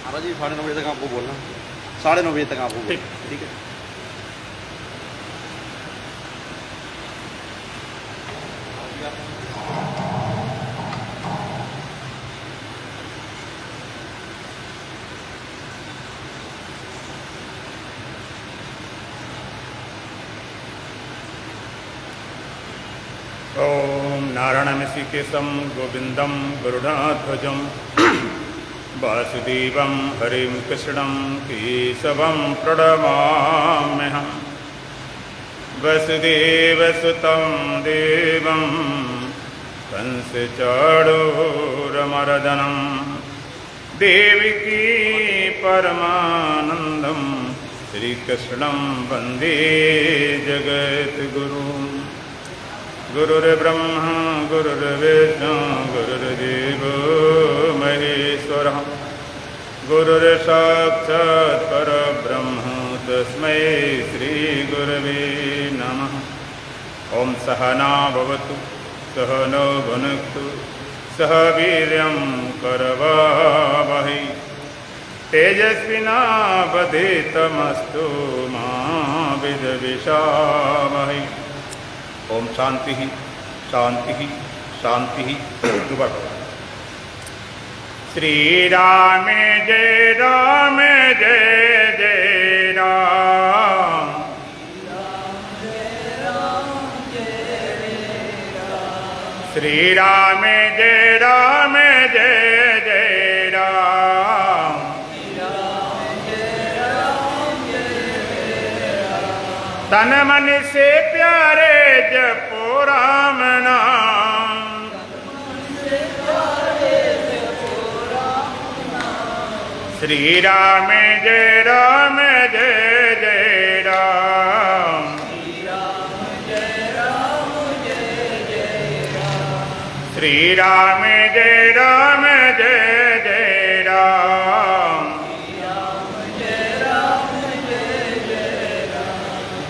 महाराज जी 9:30 बजे तक आपको बोलना, 9:30 बजे तक आपको ठीक ठीक है। ओम नारायणमिषिकेशं गोविंदं गरुडाध्वजं वासुदेवं हरिं कृष्णं केशवं प्रणमाम्यहम्। वसुदेवसुतं देवं कंसचाणूरमर्दनं देवकी परमानन्दं श्रीकृष्णं वन्दे जगद्गुरुम्। गुरुर्ब्रह्मा गुरुर्विष्णु गुरुर्देवो महेश्वरः गुरुर्साक्षात् परब्रह्म तस्मै श्रीगुरवे नमः। ओम सहना भवतु सहनो भुनक्तु सह वीर्यं करवावहै तेजस्विनावधीतमस्तु मा विद्विषावहै। ओम शांति ही शांति ही शांति ही। दोबारा श्री राम जय राम जय जय राम। श्री राम जय राम जय जय राम। तन मन से प्यारे जपो राम नाम। श्री राम जय राम जय जय राम। श्री राम जय राम जय जय राम।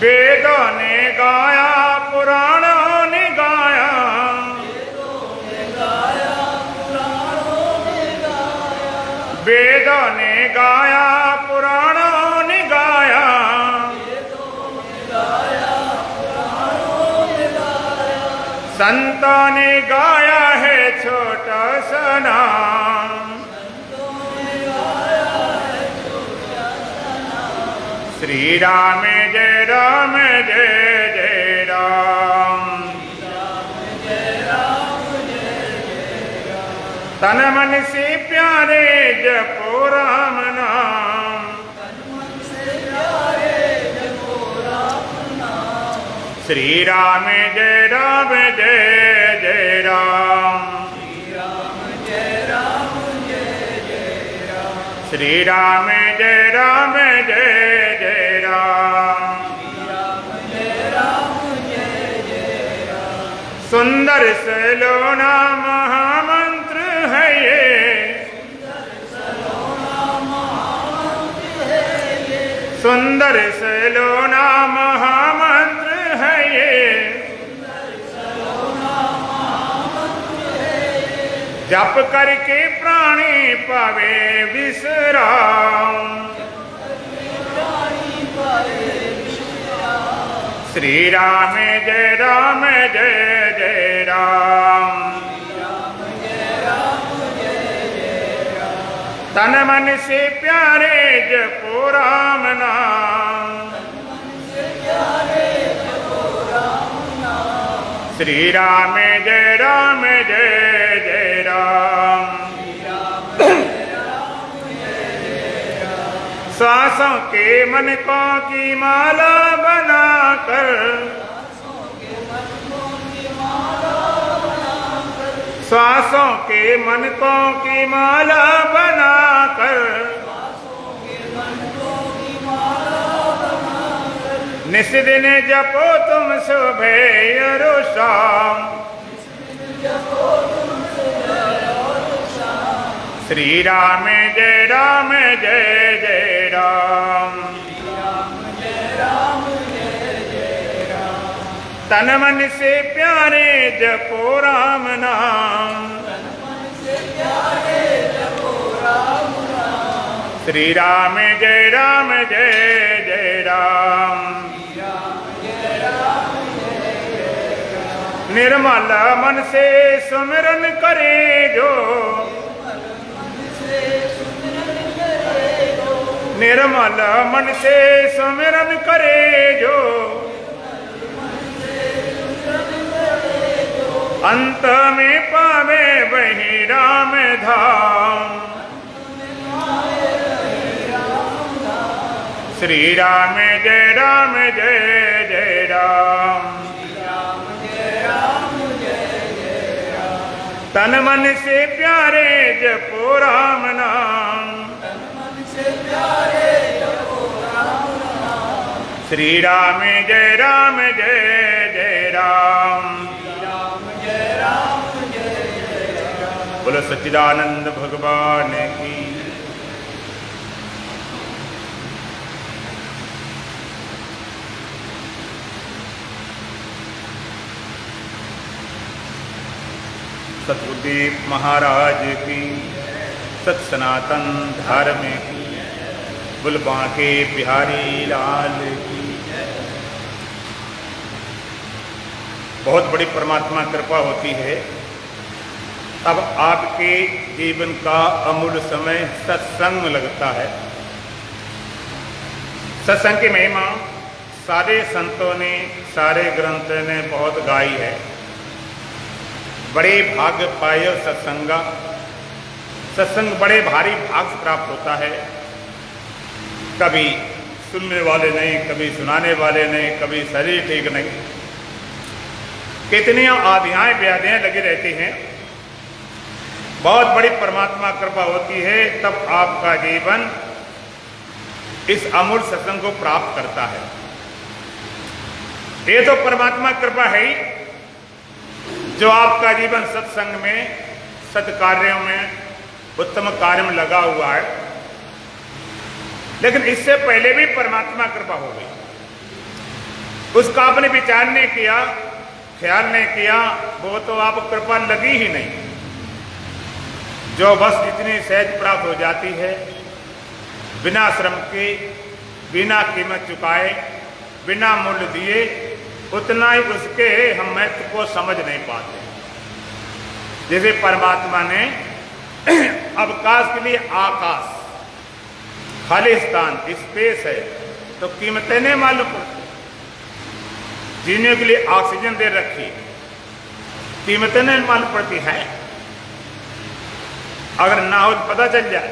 वेदों ने गाया पुराणों ने गाया, वेदों ने गाया पुराणों ने गाया, संतों ने गाया है छोटा सा नाम। श्री राम जय राम जय जय राम। तन मन से प्यारे जपो राम नाम। श्री राम जय राम जय जय राम। श्री राम जय राम जय जय राम। सुंदर सलोना महामंत्र है ये, सुंदर सलोना महामंत्र है ये। जप करके प्राणी पावे विश्राम। श्री राम जय राम जय जय राम। तन मन से प्यारे जपो राम नाम। श्री राम जय राम जय जय राम। श्वासों के मनकों की माला बनाकर, श्वासों के मनकों की माला बनाकर, निस दिन जपो तुम सुबह और शाम। श्री राम जय जय राम। तन मन से प्यारे जपो राम नाम। श्री राम जय जय राम। निर्मल मन से सुमिरन करे जो, निर्मल मन से सुमिरन करे जो, अंत में पावे वही राम धाम। श्री राम जय जय राम। तन मन से प्यारे जपो राम नाम, श्री राम जय जय राम। बोलो सच्चिदानंद भगवान की। सतगुरुदेव महाराज की, सत सनातन धर्म की, बोल बांके बिहारी लाल की। बहुत बड़ी परमात्मा कृपा होती है। अब आपके जीवन का अमूल्य समय सत्संग में लगता है। सत्संग की महिमा सारे संतों ने, सारे ग्रंथों ने बहुत गाई है। बड़े भाग्य पाए सत्संगा। सत्संग बड़े भारी भाग से प्राप्त होता है। कभी सुनने वाले नहीं, कभी सुनाने वाले नहीं, कभी शरीर ठीक नहीं, कितनी आधियाएं व्याधियां लगी रहती हैं। बहुत बड़ी परमात्मा कृपा होती है, तब आपका जीवन इस अमूल्य सत्संग को प्राप्त करता है। ये तो परमात्मा कृपा है ही, जो आपका जीवन सत्संग में, सत्कार्यों में, उत्तम कार्य में लगा हुआ है। लेकिन इससे पहले भी परमात्मा कृपा हो गई, उसका आपने विचार नहीं किया, ख्याल नहीं किया, वो तो आप कृपा लगी ही नहीं। जो बस जितनी सहज प्राप्त हो जाती है, बिना श्रम के, बिना कीमत चुकाए, बिना मूल्य दिए, उतना ही उसके हम महत्व को समझ नहीं पाते। जैसे परमात्मा ने अवकाश के लिए आकाश, खालिस्तान, स्पेस है, तो कीमतें नहीं मालूम पड़ती। जीने के लिए ऑक्सीजन दे रखी, कीमतें नहीं मालूम पड़ती है। अगर ना हो तो पता चल जाए।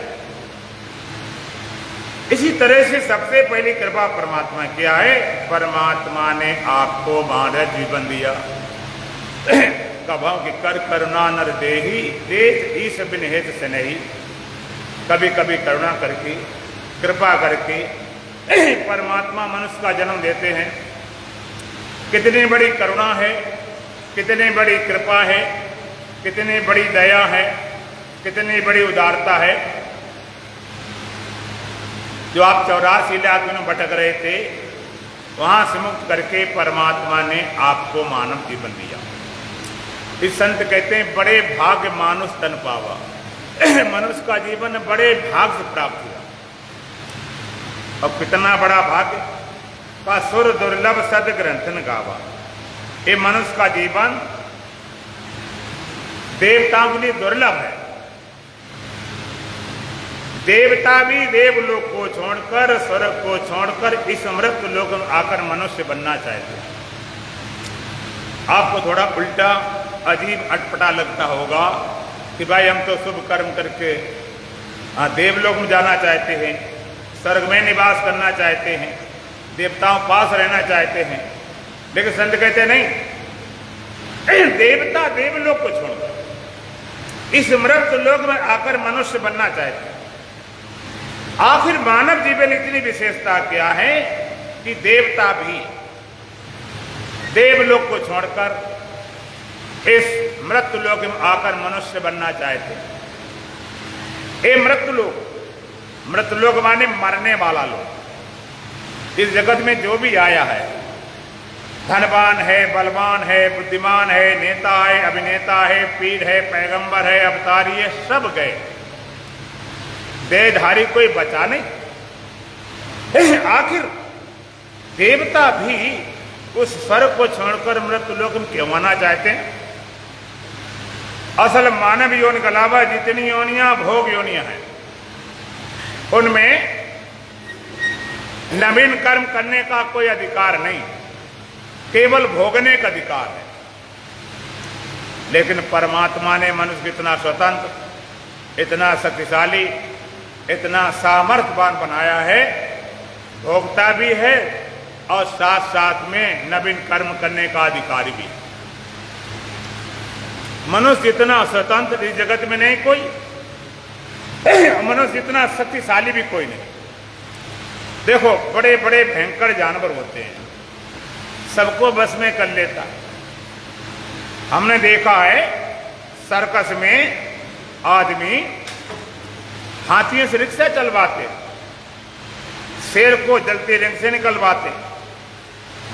इसी तरह से सबसे पहली कृपा परमात्मा क्या है? परमात्मा ने आपको मानव जीवन दिया। कभाव की कर करुणा नर देही, देश ईश बिन हेत से नहीं। कभी कभी करुणा करके, कृपा करके परमात्मा मनुष्य का जन्म देते हैं। कितनी बड़ी करुणा है, कितनी बड़ी कृपा है, कितनी बड़ी दया है, कितनी बड़ी उदारता है। जो आप 84 लाख में भटक रहे थे, वहां से मुक्त करके परमात्मा ने आपको मानव जीवन दिया। इस संत कहते हैं बड़े भाग्य मानुष तन पावा। मनुष्य का जीवन बड़े भाग से प्राप्त हुआ। और कितना बड़ा भाग्य का सुर दुर्लभ सद ग्रंथन गावा। ये मनुष्य का जीवन देवताओं के लिए दुर्लभ है। देवता भी देवलोक को छोड़कर, स्वर्ग को छोड़कर इस मृत्यु लोक में आकर मनुष्य बनना चाहते हैं। आपको थोड़ा उल्टा अजीब अटपटा लगता होगा कि भाई हम तो शुभ कर्म करके देवलोक में जाना चाहते हैं, स्वर्ग में निवास करना चाहते हैं, देवताओं पास रहना चाहते हैं। लेकिन संत कहते नहीं, देवता देवलोक को छोड़कर इस मृत्यु लोक में आकर मनुष्य बनना चाहते हैं। आखिर मानव जीवन इतनी विशेषता क्या है कि देवता भी देवलोक को छोड़कर इस मृत्यु लोक में आकर मनुष्य बनना चाहते हैं। ये मृत्यु लोक माने मरने वाला लोग। इस जगत में जो भी आया है, धनवान है, बलवान है, बुद्धिमान है, नेता है, अभिनेता है, पीर है, पैगंबर है, अवतारी है, सब गए। देहधारी कोई बचा नहीं। आखिर देवता भी उस स्वर्ग को छोड़कर मृत्यु लोक में क्यों आना चाहते हैं? असल मानव योनि के अलावा जितनी योनियां भोग योनियां हैं, उनमें नवीन कर्म करने का कोई अधिकार नहीं, केवल भोगने का अधिकार है। लेकिन परमात्मा ने मनुष्य को इतना स्वतंत्र, इतना शक्तिशाली, इतना सामर्थ्यवान बनाया है, भोगता भी है और साथ साथ में नवीन कर्म करने का अधिकारी भी। मनुष्य इतना स्वतंत्र इस जगत में नहीं कोई, मनुष्य इतना शक्तिशाली भी कोई नहीं। देखो, बड़े बड़े भयंकर जानवर होते हैं, सबको बस में कर लेता है। हमने देखा है सर्कस में आदमी हाथियों से रिक्शा चलवाते, शेर को जलती रिंग से निकलवाते,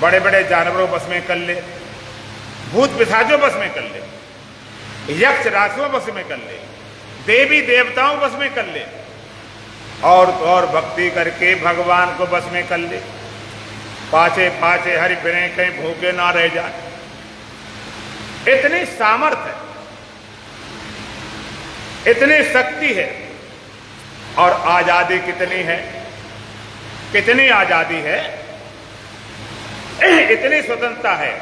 बड़े बड़े जानवरों बस में कर ले, भूत पिशाचों बस में कर ले, यक्ष राक्षसों बस में कर ले, देवी देवताओं बस में कर ले, और भक्ति करके भगवान को बस में कर ले। पाछे पाछे हरि फिरे, कहीं भूखे ना रह जाए। इतनी सामर्थ्य है, इतनी शक्ति है, और आजादी कितनी है, कितनी आजादी है, इतनी स्वतंत्रता है।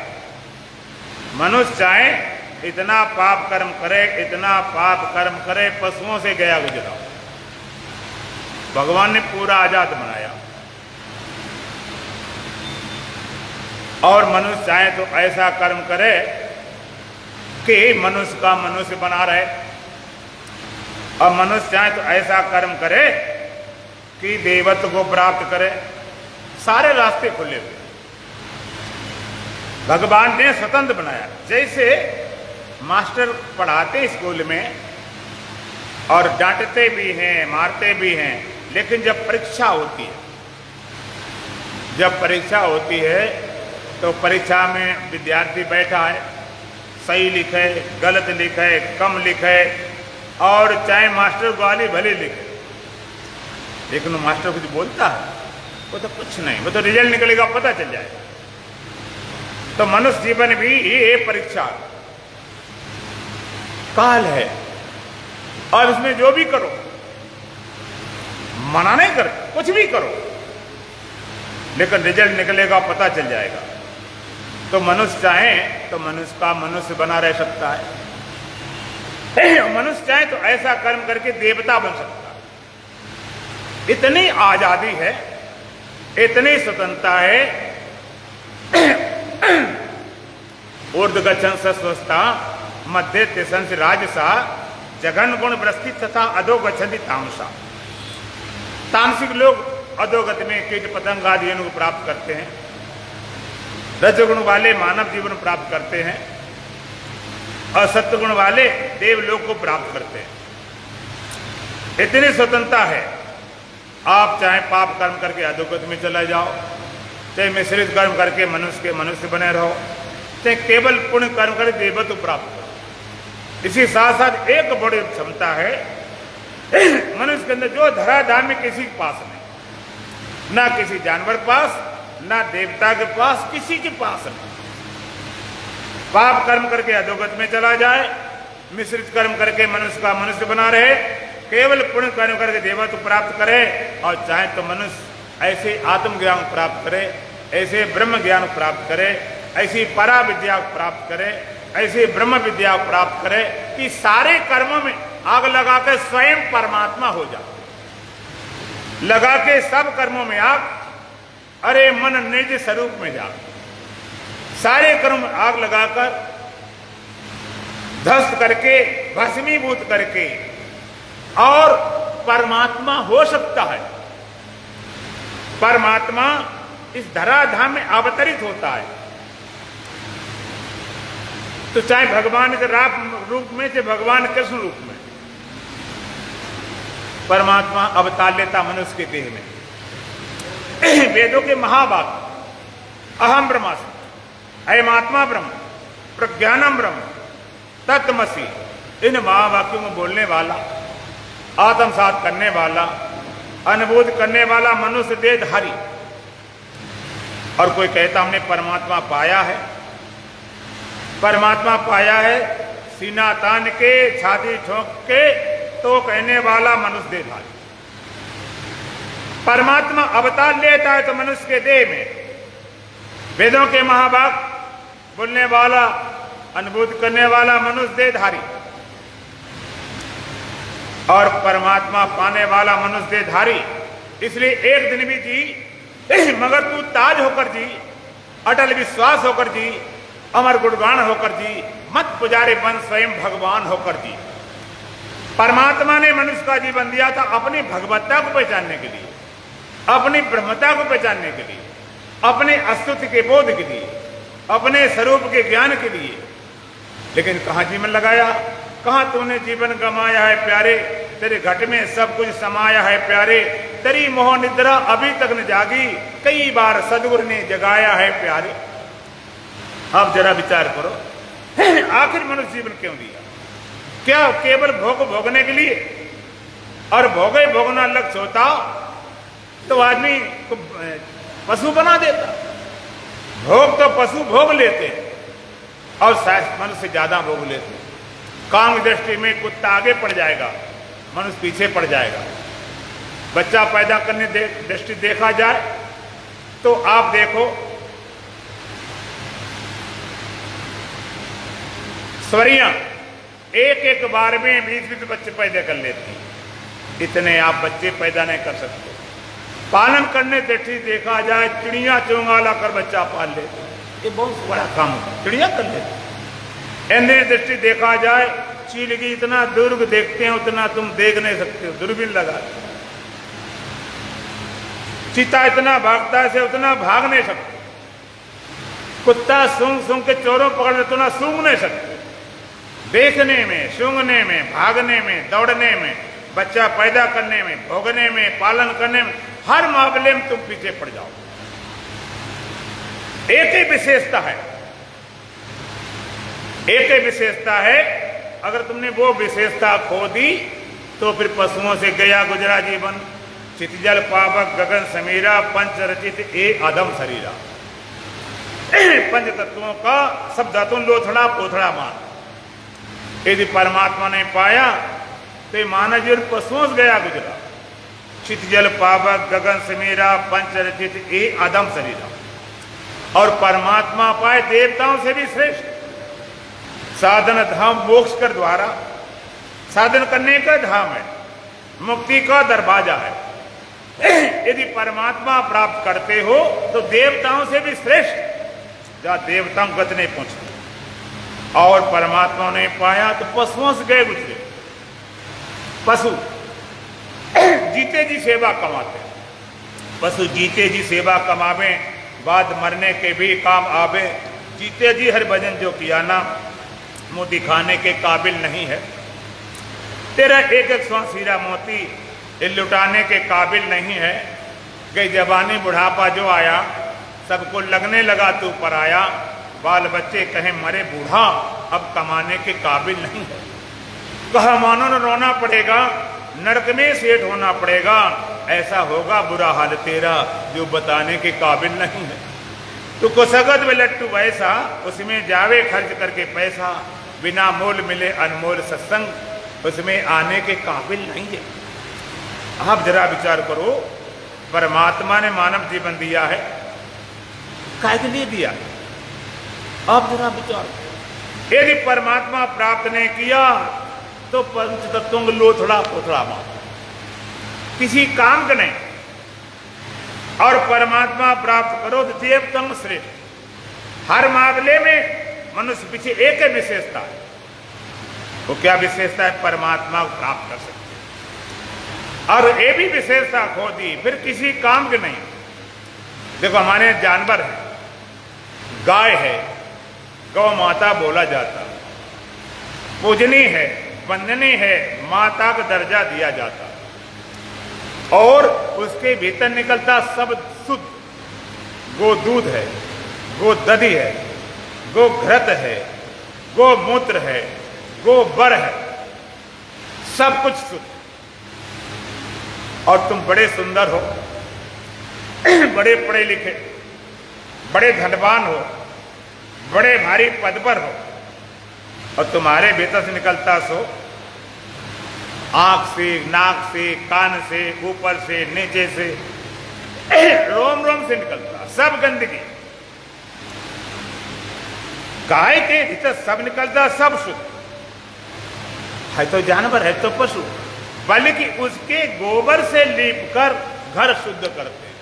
मनुष्य चाहे इतना पाप कर्म करे, इतना पाप कर्म करे, पशुओं से गया गुजरा, भगवान ने पूरा आजाद बनाया। और मनुष्य चाहे तो ऐसा कर्म करे कि मनुष्य का मनुष्य बना रहे, और मनुष्य चाहे तो ऐसा कर्म करे कि देवत्व को प्राप्त करे। सारे रास्ते खुले हुए भगवान ने स्वतंत्र बनाया। जैसे मास्टर पढ़ाते स्कूल में और डांटते भी हैं, मारते भी हैं, लेकिन जब परीक्षा होती है, जब परीक्षा होती है तो परीक्षा में विद्यार्थी बैठा है, सही लिखे, गलत लिखे, कम लिखे, और चाहे मास्टर गाली भले लिखे, लेकिन मास्टर कुछ बोलता है? वो तो कुछ नहीं, वो तो रिजल्ट निकलेगा, पता चल जाएगा। तो मनुष्य जीवन भी ये परीक्षा काल है, और इसमें जो भी करो, मना नहीं कर, कुछ भी करो, लेकिन रिजल्ट निकलेगा, पता चल जाएगा। तो मनुष्य चाहे तो मनुष्य का मनुष्य बना रह सकता है, मनुष्य चाहे तो ऐसा कर्म करके देवता बन सकता है। इतनी आजादी है, इतनी स्वतंत्रता है। ऊर्ध्व गच्छन् सस्वस्था मध्य तिष्ठन्ति राजसा जघन गुण वृष्टि तथा अधो गच्छन्ति तामसा। तामसिक लोग अधोगति में कीट पतंग आदि को प्राप्त करते हैं, रजगुण वाले मानव जीवन प्राप्त करते हैं, और सत्वगुण वाले देवलोक को प्राप्त करते हैं। इतनी स्वतंत्रता है। आप चाहे पाप कर्म करके अधोगति में चला जाओ, चाहे मिश्रित कर्म करके मनुष्य के मनुष्य बने रहो, चाहे केवल पुण्य कर्म करके देवत्व प्राप्त करो। इसी साथ साथ एक बड़ी क्षमता है मनुष्य के अंदर, जो धराधाम में किसी के पास नहीं, ना किसी जानवर के पास, ना देवता के पास, किसी के पास नहीं। पाप कर्म करके अधोगति में चला जाए, मिश्रित कर्म करके मनुष्य का मनुष्य बना रहे, केवल पुण्य कर्म करके देवत्व प्राप्त करे, और चाहे तो मनुष्य ऐसे आत्मज्ञान प्राप्त करे, ऐसे ब्रह्म ज्ञान प्राप्त करे, ऐसी परा विद्या प्राप्त करे, ऐसी ब्रह्म विद्या प्राप्त करे कि सारे कर्मों में आग लगा के स्वयं परमात्मा हो जाए। लगा के सब कर्मों में आग, अरे मन निज स्वरूप में जा, सारे कर्म आग लगाकर ध्वस्त करके, भस्मीभूत करके, और परमात्मा हो सकता है। परमात्मा इस धराधाम में अवतरित होता है। तो चाहे भगवान के रूप में, चाहे भगवान कृष्ण रूप में, परमात्मा अवतार लेता मनुष्य के देह में। वेदों के महावाक्य अहम ब्रह्मास्मि, अयमात्मा ब्रह्म, प्रज्ञानम ब्रह्म, तत्त्वमसि, इन महावाक्यों में बोलने वाला आत्मसात करने वाला, अनुभूत करने वाला मनुष्य देहधारी। और कोई कहता हमने परमात्मा पाया है, परमात्मा पाया है, सीना तान के छाती ठोक के तो कहने वाला मनुष्य देहधारी। परमात्मा अवतार लेता है तो मनुष्य के देह में, वेदों के महाभाग बोलने वाला, अनुभूत करने वाला मनुष्य देहधारी, और परमात्मा पाने वाला मनुष्य देहधारी। इसलिए एक दिन भी जी, मगर तू ताज होकर जी, अटल विश्वास होकर जी, अमर गुणगान होकर जी, मत पुजारी बन स्वयं भगवान होकर जी। परमात्मा ने मनुष्य का जीवन दिया था अपनी भगवत्ता को पहचानने के लिए, अपनी ब्रह्मता को पहचानने के लिए, अपने अस्तित्व के बोध के लिए, अपने स्वरूप के ज्ञान के लिए। लेकिन कहां जीवन लगाया, कहां तूने जीवन गमाया है प्यारे, तेरे घट में सब कुछ समाया है प्यारे, तेरी मोह निद्रा अभी तक न जागी, कई बार सदगुरु ने जगाया है प्यारे। अब जरा विचार करो, आखिर मनुष्य जीवन क्यों दिया? क्या केवल भोग भोगने के लिए? और भोगे भोगना लक्ष्य होता तो आदमी को पशु बना देता। भोग तो पशु भोग लेते और मनुष्य ज्यादा भोग लेते। काम की दृष्टि में कुत्ता आगे पड़ जाएगा, मनुष्य पीछे पड़ जाएगा। बच्चा पैदा करने दृष्टि देखा जाए तो आप देखो, स्वरियां एक एक बार में 20-20 बच्चे पैदा कर लेती, इतने आप बच्चे पैदा नहीं कर सकते। पालन करने दृष्टि देखा जाए, चिड़िया चोंगा कर बच्चा पाल लेते, ये बहुत बड़ा काम है, चिड़िया कर लेते। इंद्रिय दृष्टि देखा जाए, चील की इतना दूर देखते हैं उतना तुम देख नहीं सकते हो, दूरबीन लगा। चीता इतना भागता है से उतना भाग नहीं सकते। कुत्ता सूंघ सूंघ के चोरों पकड़ ले उतना सूंघ नहीं सकते। देखने में, सूंघने में, भागने में, दौड़ने में, बच्चा पैदा करने में, भोगने में, पालन करने में, हर मामले में तुम पीछे पड़ जाओ। एक ही विशेषता है, एक ही विशेषता है, अगर तुमने वो विशेषता खो दी तो फिर पशुओं से गया गुजरा जीवन, चितजल पावक गगन समीरा, पंच रचित ए अधम शरीरा। पंच तत्वों का सब धातु लोथड़ा पोथड़ा मान। यदि परमात्मा ने पाया तो ये मानव जीवन पशुओं से गया गुजरा। चितजल पावक गगन समीरा, पंच रचित ए अधम शरीरा। और परमात्मा पाए देवताओं से भी श्रेष्ठ। साधन धाम मोक्ष कर द्वारा, साधन करने का धाम है, मुक्ति का दरवाजा है। यदि परमात्मा प्राप्त करते हो तो देवताओं से भी श्रेष्ठ, जहां देवताओं गति नहीं पहुंचती। और परमात्मा ने पाया तो पशुओं से गए गुजरे। पशु जीते जी सेवा कमाते, पशु जीते जी सेवा कमावे, बाद मरने के भी काम आवे। जीते जी हर भजन जो किया ना, मुंह दिखाने के काबिल नहीं है। तेरा एक एक श्वास हीरा मोती ये लुटाने के काबिल नहीं है। गई जवानी बुढ़ापा जो आया, सबको लगने लगा तू पर आया। बाल बच्चे कहे मरे बूढ़ा, अब कमाने के काबिल नहीं है। कहा मानो न रोना पड़ेगा, नरक में सेठ होना पड़ेगा। ऐसा होगा बुरा हाल तेरा जो बताने के काबिल नहीं है। तो कुसगत में लट्टू वैसा, उसमें जावे खर्च करके पैसा, बिना मोल मिले अनमोल सत्संग, उसमें आने के काबिल नहीं है। आप जरा विचार करो, परमात्मा ने मानव जीवन दिया है, काहे के लिए दिया? आप जरा विचार करो। यदि परमात्मा प्राप्त नहीं किया तो पंच तत्वों को लोथड़ा पोथड़ा मार, किसी काम का नहीं। और परमात्मा प्राप्त करो तो देवतम श्रेष्ठ। हर मामले में मनुष्य पीछे एक ही विशेषता है। वो क्या विशेषता है? परमात्मा को प्राप्त कर सकते। और ये भी विशेषता खो दी फिर किसी काम के नहीं। देखो हमारे जानवर है, गाय है, गौ माता बोला जाता, पूजनी है, वंदनीय है, माता का दर्जा दिया जाता। और उसके भीतर निकलता सब शुद्ध। गो दूध है, गो दधी है, गो घृत है, गो मूत्र है, गो बर है, सब कुछ शुद्ध। और तुम बड़े सुंदर हो, बड़े पढ़े लिखे, बड़े धनवान हो, बड़े भारी पद पर हो, और तुम्हारे भीतर से निकलता सो आंख से, नाक से, कान से, ऊपर से, नीचे से, रोम रोम से निकलता सब गंदगी। गाय के भीतर सब निकलता, सब शुद्ध है। तो जानवर है तो पशु, बल्कि उसके गोबर से लीपकर घर शुद्ध करते हैं।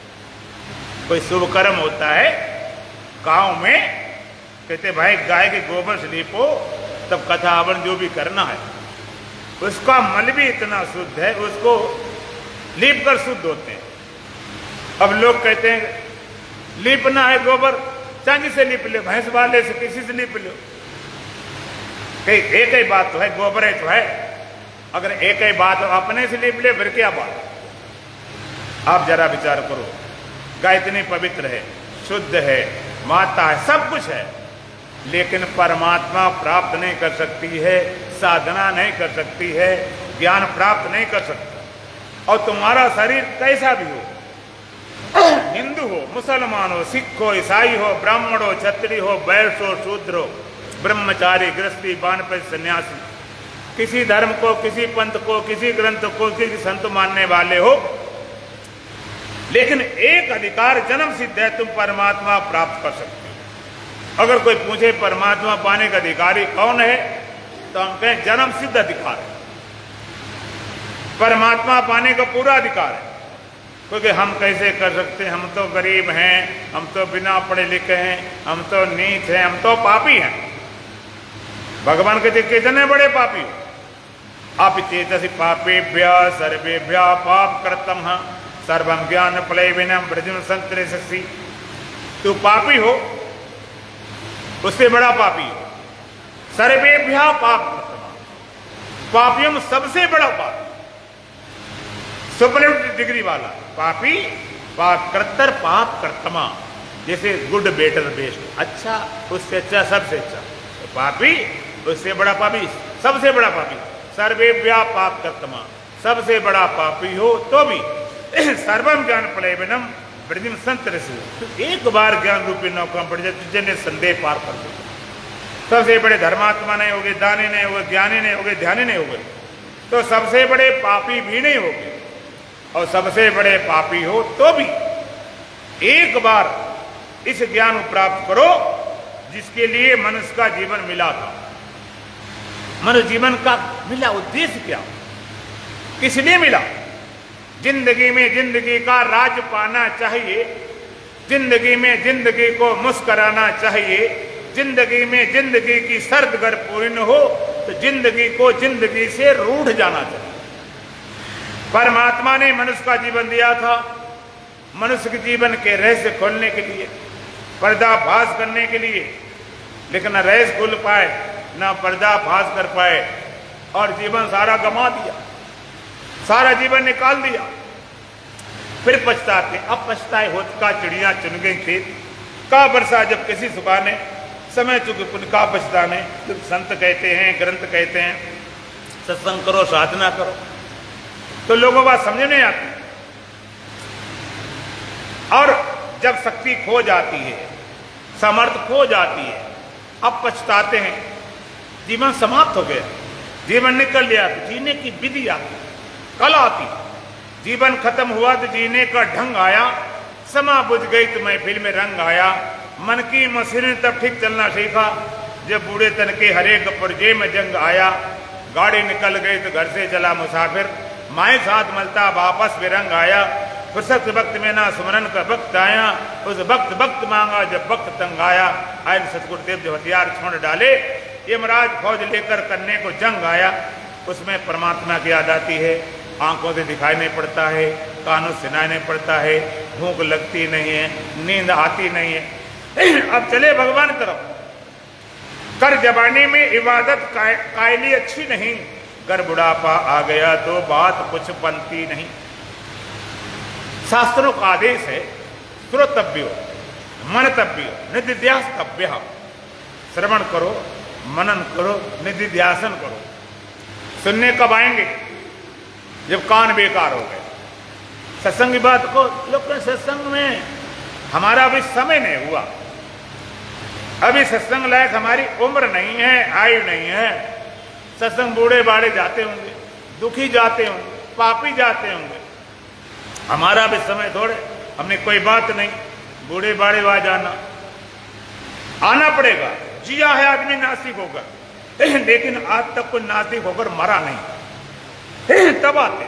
कोई शुभ कर्म होता है गांव में, कहते भाई गाय के गोबर से लीपो, तब कथा हवन जो भी करना है, उसका मल भी इतना शुद्ध है, उसको लीप कर शुद्ध होते हैं। अब लोग कहते हैं लीपना है गोबर, चांदी से लीप लो, भैंस वाले से, किसी से लीप लो। एक ही बात तो है, गोबर है तो है। अगर एक ही बात अपने से लीप ले, फिर क्या बात। आप जरा विचार करो, गाय इतनी पवित्र है, शुद्ध है, माता है, सब कुछ है, लेकिन परमात्मा प्राप्त नहीं कर सकती है, साधना नहीं कर सकती है, ज्ञान प्राप्त नहीं कर सकता। और तुम्हारा शरीर कैसा भी हो, हिंदू हो, मुसलमान हो, सिख हो, ईसाई हो, ब्राह्मण हो, क्षत्रिय हो, वैश्य हो, शूद्र हो, ब्रह्मचारी, गृहस्थी, वानप्रस्थ, सन्यासी, किसी धर्म को, किसी पंथ को, किसी ग्रंथ को, किसी संत मानने वाले हो, लेकिन एक अधिकार जन्म सिद्ध है, तुम परमात्मा प्राप्त कर सकते हो। अगर कोई पूछे परमात्मा पाने का अधिकारी कौन है, तो हम कहें जन्म सिद्ध अधिकार है, परमात्मा पाने का पूरा अधिकार है। क्योंकि हम कैसे कर सकते हैं, हम तो गरीब हैं, हम तो बिना पढ़े लिखे हैं, हम तो नीच हैं, हम तो पापी हैं। भगवान कहते कितने बड़े पापी हो आप, चेतसि पापेभ्य सर्वेभ्य पाप कृतम् सर्वं ज्ञान प्लवेन ब्रजम संतरेषसि। तू पापी हो, उससे बड़ा पापी हो। सर्वेभ्य पाप कृतम्, पापियों में सबसे बड़ा पापी, सुपरलेटिव डिग्री वाला पापी, पाप कर्तर पाप कर्तमा, जैसे गुड बेटर बेस्ट, अच्छा उससे अच्छा, सबसे अच्छा। तो पापी उससे बड़ा पापी, सबसे बड़ा पापी, सर्वेभ्य पाप कर्तमा, सबसे बड़ा पापी हो तो भी सर्वम ज्ञान प्लवेनम ब्रजम संतरेषसि, एक बार ज्ञान रूपी नौका पड़ जाए तुझे ने संदेह पार कर दे। सबसे बड़े धर्मात्मा नहीं होगे, दानी नहीं होगे, ज्ञानी नहीं होगे, ध्यानी नहीं होगे, तो सबसे बड़े पापी भी नहीं होगे। और सबसे बड़े पापी हो तो भी एक बार इस ज्ञान को प्राप्त करो जिसके लिए मनुष्य का जीवन मिला था। मनुष्य जीवन का मिला उद्देश्य क्या, किस लिए मिला? जिंदगी में जिंदगी का राज पाना चाहिए, जिंदगी में जिंदगी को मुस्कराना चाहिए, जिंदगी में जिंदगी की शर्त अगर पूरी न हो तो जिंदगी को जिंदगी से रूठ जाना चाहिए। परमात्मा ने मनुष्य का जीवन दिया था मनुष्य के जीवन के रहस्य खोलने के लिए, पर्दाफाश करने के लिए, लेकिन न रहस्य खुल पाए न पर्दाफाश कर पाए, और जीवन सारा गंवा दिया, सारा जीवन निकाल दिया। फिर पछताते, अब पछताए होत का चिड़िया चुन गई खेत, का वर्षा जब किसी सुखाने, समय चुके पुन का पछताने। तो संत कहते हैं, ग्रंथ कहते हैं, सत्संग करो, साधना करो, तो लोगों बात समझ नहीं आती। और जब शक्ति खो जाती है, समर्थ खो जाती है, अब पछताते हैं, जीवन समाप्त हो गया, जीवन निकल गया, तो जीने की विधि आती, कल आती। जीवन खत्म हुआ तो जीने का ढंग आया, समा बुझ गई तो महफिल में रंग आया। मन की मशीन ने तब ठीक चलना सीखा जब बूढ़े तन के हरेक पुरजे में जंग आया। गाड़ी निकल गई तो घर से चला मुसाफिर, माए साथ मलता वापस विरंग आया। फुर्सत वक्त में ना सुमरन का वक्त आया, उस वक्त वक्त मांगा जब वक्त तंग आया। आए सतगुरुदेव जो हथियार छोड़ डाले, यमराज फौज लेकर करने को जंग आया। उसमें परमात्मा की याद आती है, आंखों से दिखाई नहीं पड़ता है, कानों से सुनाई नहीं पड़ता है, भूख लगती नहीं है, नींद आती नहीं है। अब चले भगवान तरफ। कर जवानी में इबादत कायली अच्छी नहीं, कर बुढ़ापा आ गया तो बात कुछ बनती नहीं। शास्त्रों का आदेश है, श्रोतव्यो मनतव्यो निधिध्यासतव्य। श्रवण करो, मनन करो, निधिध्यासन करो। सुनने कब आएंगे? जब कान बेकार हो गए, सत्संग की बात को लोग सत्संग में हमारा अभी समय नहीं हुआ, अभी सत्संग लायक हमारी उम्र नहीं है, आयु नहीं है। सत्संग बूढ़े बाड़े जाते होंगे, दुखी जाते होंगे, पापी जाते होंगे, हमारा भी समय थोड़े। हमने कोई बात नहीं, बूढ़े बाड़े वहां जाना आना पड़ेगा। जिया है आदमी नास्तिक होकर, लेकिन आज तक कोई नास्तिक होकर मरा नहीं। तब आते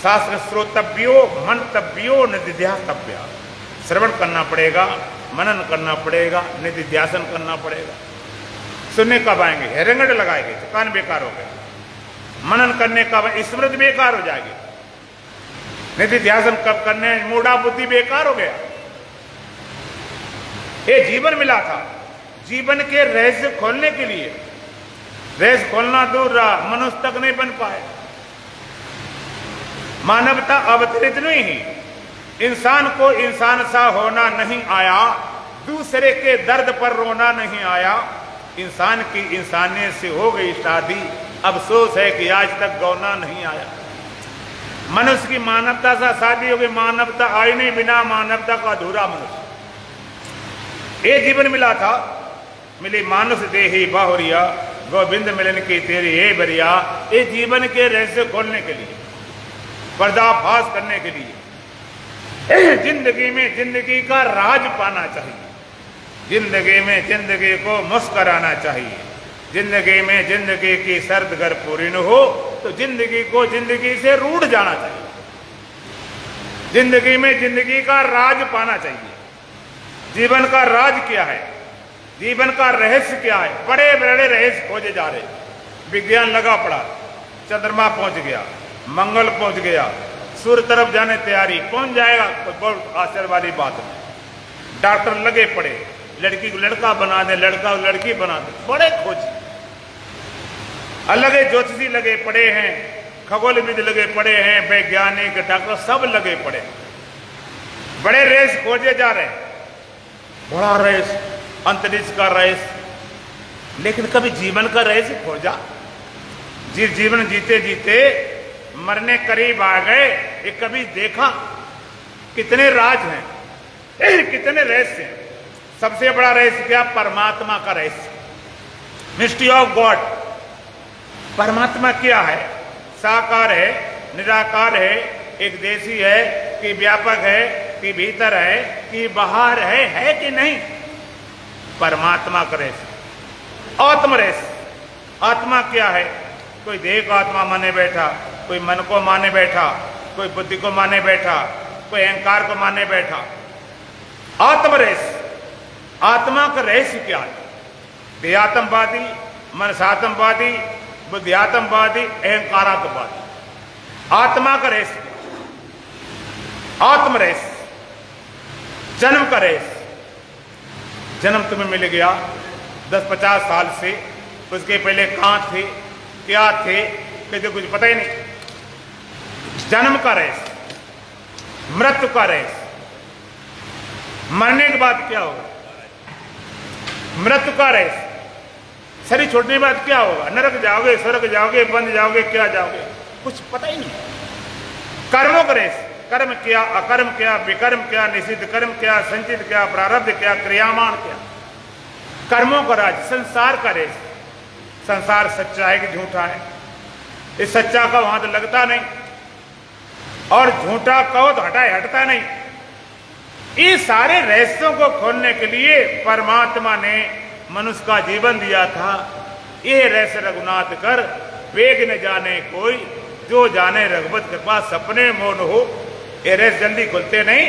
शास्त्र श्रोतव्यो मंतव्यो निधिध्यासव्य, श्रवण करना पड़ेगा, मनन करना पड़ेगा, निधिध्यासन करना पड़ेगा। सुनने कब आएंगे? हेरंगड़ लगाएंगे तो कान बेकार हो गया। मनन करने का स्मृति बेकार हो जाएगी, निधिध्यासन कब करने, मूढ़ा बुद्धि बेकार हो गया। ये जीवन मिला था, जीवन के रहस्य खोलने के लिए। रहस्य खोलना दूर रहा, मनुष्य तक नहीं बन पाए। मानवता अवतरित नहीं ही, इंसान को इंसान सा होना नहीं आया, दूसरे के दर्द पर रोना नहीं आया। इंसान की इंसानियत से हो गई शादी, अफसोस है कि आज तक गौना नहीं आया। मनुष्य की मानवता से शादी हो गई, मानवता आई नहीं, बिना मानवता का अधूरा मनुष्य। ये जीवन मिला था, मिली मानुष देही बाहुरिया, गोविंद मिलन की तेरी हे बरिया। ये जीवन के रहस्य खोलने के लिए, पर्दाफाश करने के लिए, जिंदगी में जिंदगी का राज पाना चाहिए, जिंदगी में जिंदगी को मुस्कराना चाहिए, जिंदगी में जिंदगी की शर्त अगर पूरी न हो तो जिंदगी को जिंदगी से रूठ जाना चाहिए, जिंदगी में जिंदगी का राज पाना चाहिए। जीवन का राज क्या है, जीवन का रहस्य क्या है? बड़े बड़े रहस्य खोजे जा रहे। विज्ञान लगा पड़ा, चंद्रमा पहुंच गया, मंगल पहुंच गया, सूर्य तरफ जाने तैयारी, पहुंच जाएगा, बहुत आश्चर्य वाली बात है। डॉक्टर लगे पड़े, लड़की को लड़का बना दे, लड़का को लड़की बना दे, बड़े खोज। अलग ज्योतिषी लगे पड़े हैं, खगोलविद लगे पड़े हैं, वैज्ञानिक डॉक्टर सब लगे पड़े, बड़े रेस खोजे जा रहे हैं। बड़ा रेस, अंतरिक्ष का रेस, लेकिन कभी जीवन का रेस खोजा? जीवन जीते जीते मरने करीब आ गए, ये कभी देखा? कितने राज हैं, कितने रहस्य हैं। सबसे बड़ा रहस्य क्या? परमात्मा का रहस्य, मिस्ट्री ऑफ गॉड। परमात्मा क्या है? साकार है, निराकार है, एक देशी है कि व्यापक है कि भीतर है कि बाहर है कि नहीं? परमात्मा का रहस्य, आत्म रहस्य। आत्मा क्या है? कोई देह को आत्मा माने बैठा, कोई मन को माने बैठा, कोई बुद्धि को माने बैठा, कोई अहंकार को माने बैठा। आत्म रहस्य, आत्मा का रहस्य क्या है? देहात्मवादी, मनसात्मवादी, बुद्धियात्मवादी, अहंकारात्मवादी। आत्मा का रहस्य, आत्म रहस्य, जन्म का रहस्य। जन्म तुम्हें मिल गया 10-50 साल से, उसके पहले कहां थे, क्या थे, किसी कुछ पता ही नहीं। जन्म का रहस्य, मृत्यु का रहस्य, मरने के बाद क्या होगा, मृत्यु का रहस्य, शरीर छोड़ने के बाद क्या होगा, नरक जाओगे, स्वर्ग जाओगे, बंद जाओगे, क्या जाओगे, कुछ पता ही नहीं। कर्मों का रहस्य, कर्म क्या, अकर्म क्या, विकर्म क्या, निषिद्ध कर्म क्या, संचित क्या, प्रारब्ध क्या, क्रियामान क्या। कर्मों का राज, संसार का रहस्य। संसार सच्चा है कि झूठा है? इस सच्चा का वहां तो लगता नहीं, और झूठा कहो तो हटता नहीं। ये सारे रहस्यों को खोलने के लिए परमात्मा ने मनुष्य का जीवन दिया था। ये रहस्य रघुनाथ कर, वेग न जाने कोई, जो जाने रघुपत कृपा सपने मोन हो। ये रहस्य जल्दी खुलते नहीं,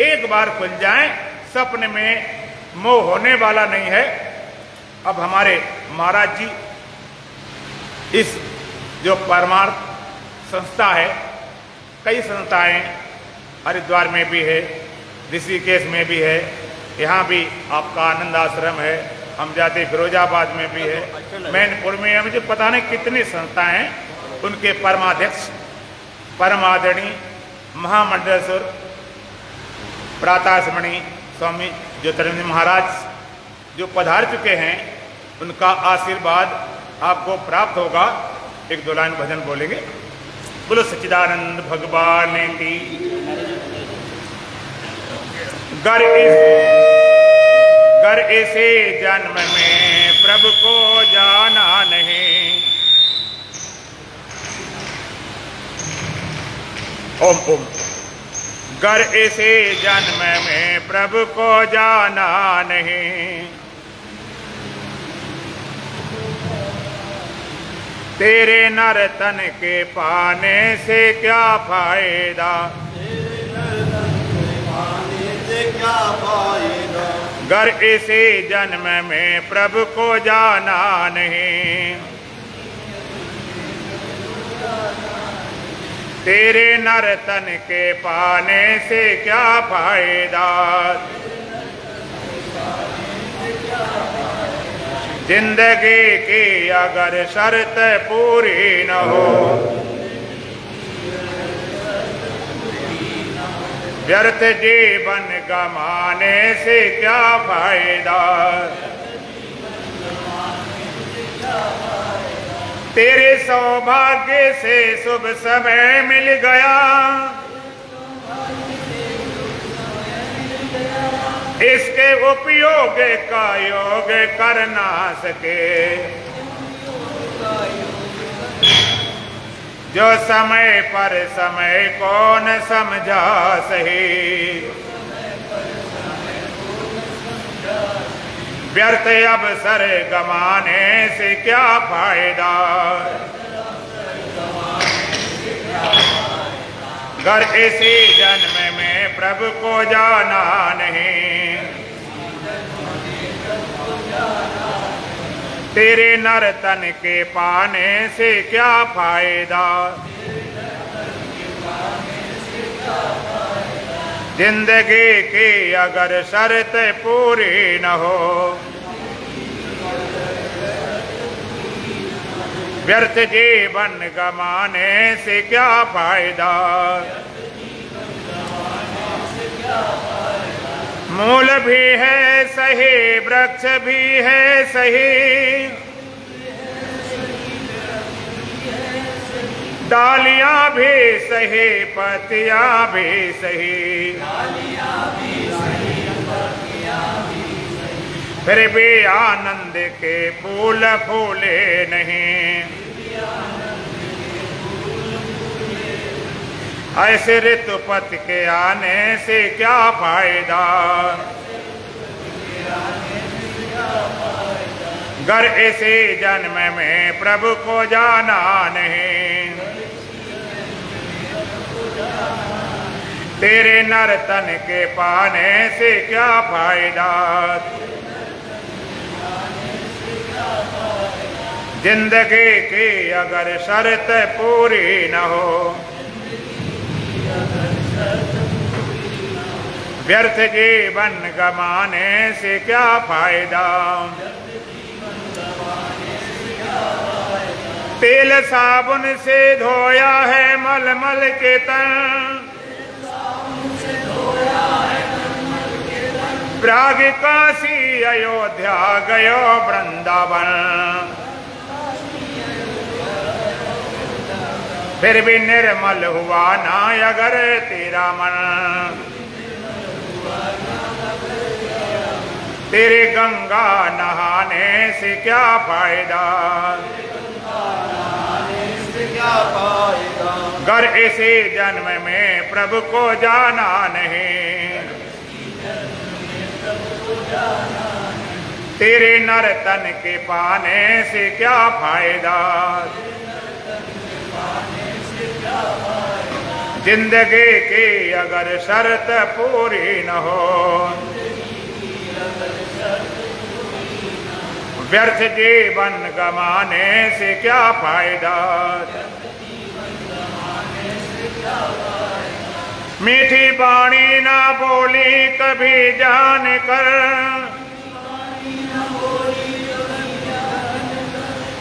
एक बार खुल जाए सपने में मोह होने वाला नहीं है। अब हमारे महाराज जी, इस जो परमार्थ संस्था है, कई संस्थाएं हरिद्वार में भी है, ऋषिकेश में भी है, यहाँ भी आपका आनंद आश्रम है, हम जाते फिरोजाबाद में भी है, मैनपुर में है, मुझे पता नहीं कितनी संस्थाएं हैं। उनके परमाध्यक्ष परम आदरणीय महामंडलेश्वर प्रातासमणि स्वामी ज्योतिर्मय महाराज जो पधार चुके हैं, उनका आशीर्वाद आपको प्राप्त होगा। एक दो लाइन भजन बोलेंगे। बोलो सच्चिदानंद भगवान की। गर इसे जन्म में प्रभु को जाना नहीं। ओम ओम। गर इसे जन्म में प्रभु को जाना नहीं, तेरे नर तन के पाने से क्या फायदा। क्या फायदा। गर इसी जन्म में प्रभु को जाना नहीं, तेरे नर तन के पाने से क्या फायदा। जिंदगी की अगर शर्त पूरी न हो, व्यर्थ जीवन गमाने से क्या फायदा। तेरे सौभाग्य से शुभ समय मिल गया, इसके उपयोग का योग कर ना सके। जो समय पर समय कौन समझा सही, व्यर्थ अवसर गमाने से क्या फायदा। गर इसी जन्म में प्रभु को जाना नहीं, तेरे नर तन के पाने से क्या फायदा। जिंदगी की अगर शर्त पूरी न हो, व्यर्थ जीवन गमाने से क्या फायदा। मूल भी है सही, वृक्ष भी है सही, डालियां भी सही, पत्तियां भी सही, फिर भी आनंद के फूल फूले नहीं। ऐसे ऋतुपत के आने से क्या फायदा। गर इसी जन्म में प्रभु को जाना नहीं, तेरे नर तन के पाने से क्या फायदा। जिंदगी की अगर शर्त पूरी न हो, व्यर्थ जीवन गमाने से क्या फायदा। तेल साबुन से धोया है मलमल के तन, प्राग काशी अयोध्या गयो वृंदावन, फिर भी निर्मल हुआ ना अगर तेरा मन। तेरे गंगा नहाने से क्या फायदा। गर इसी जन्म में प्रभु को जाना नहीं, तेरे नर तन के पाने से क्या फायदा। जिंदगी की अगर शर्त पूरी न हो, व्यर्थ जीवन गमाने से क्या फायदा। मीठी बाणी ना बोली कभी जान कर,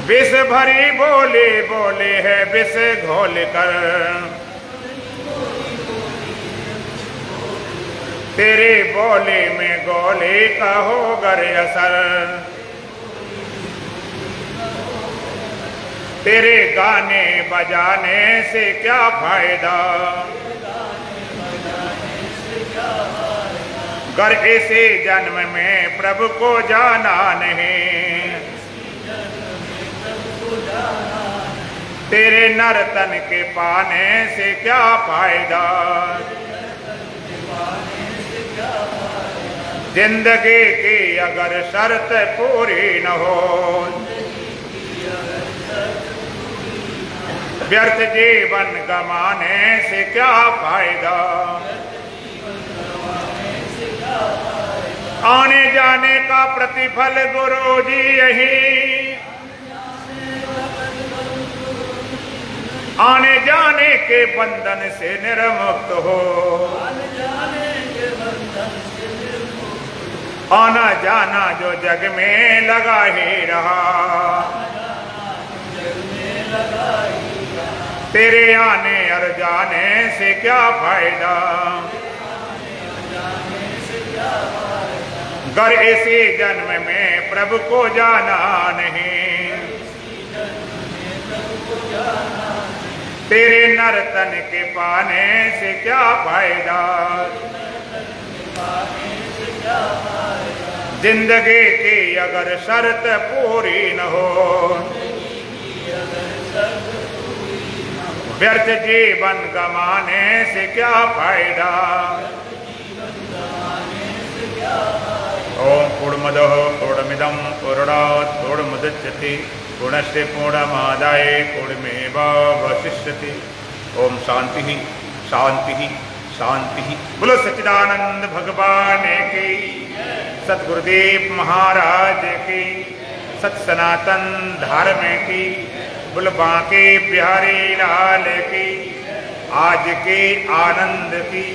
विष भरी बोली बोले है विष घोल कर। तेरे बोले में गोले का होगा असर, तेरे गाने बजाने से क्या फायदा, कर ऐसे जन्म में प्रभु को जाना नहीं, तेरे नर्तन के पाने से क्या फायदा, जिंदगी की अगर शर्त पूरी न हो, व्यर्थ जीवन गमाने से क्या फायदा, आने जाने का प्रतिफल गुरु जी यही, आने जाने के बंधन से निर्मुक्त हो, आना जाना जो जग में लगा ही रहा, तेरे आने और जाने से क्या फायदा, गर इसी जन्म में प्रभु को जाना नहीं, तेरे नर्तन के पाने से क्या फायदा, जिंदगी की अगर शर्त पूरी न हो, व्यर्थ जीवन गमाने से क्या फायदा। ओम पूर्णमदः पूर्णमिदं पूर्णात् पूर्णमुदच्यते पूर्णस्य पूर्णमादाय पूर्णमेवावशिष्यते। ओम शांति शांति शांति। बोलो सच्चिदानंद भगवान की, सतगुरुदेव महाराज की, सत सनातन धर्म की, बोलो बांके बिहारी लाल की, आज के आनंद की।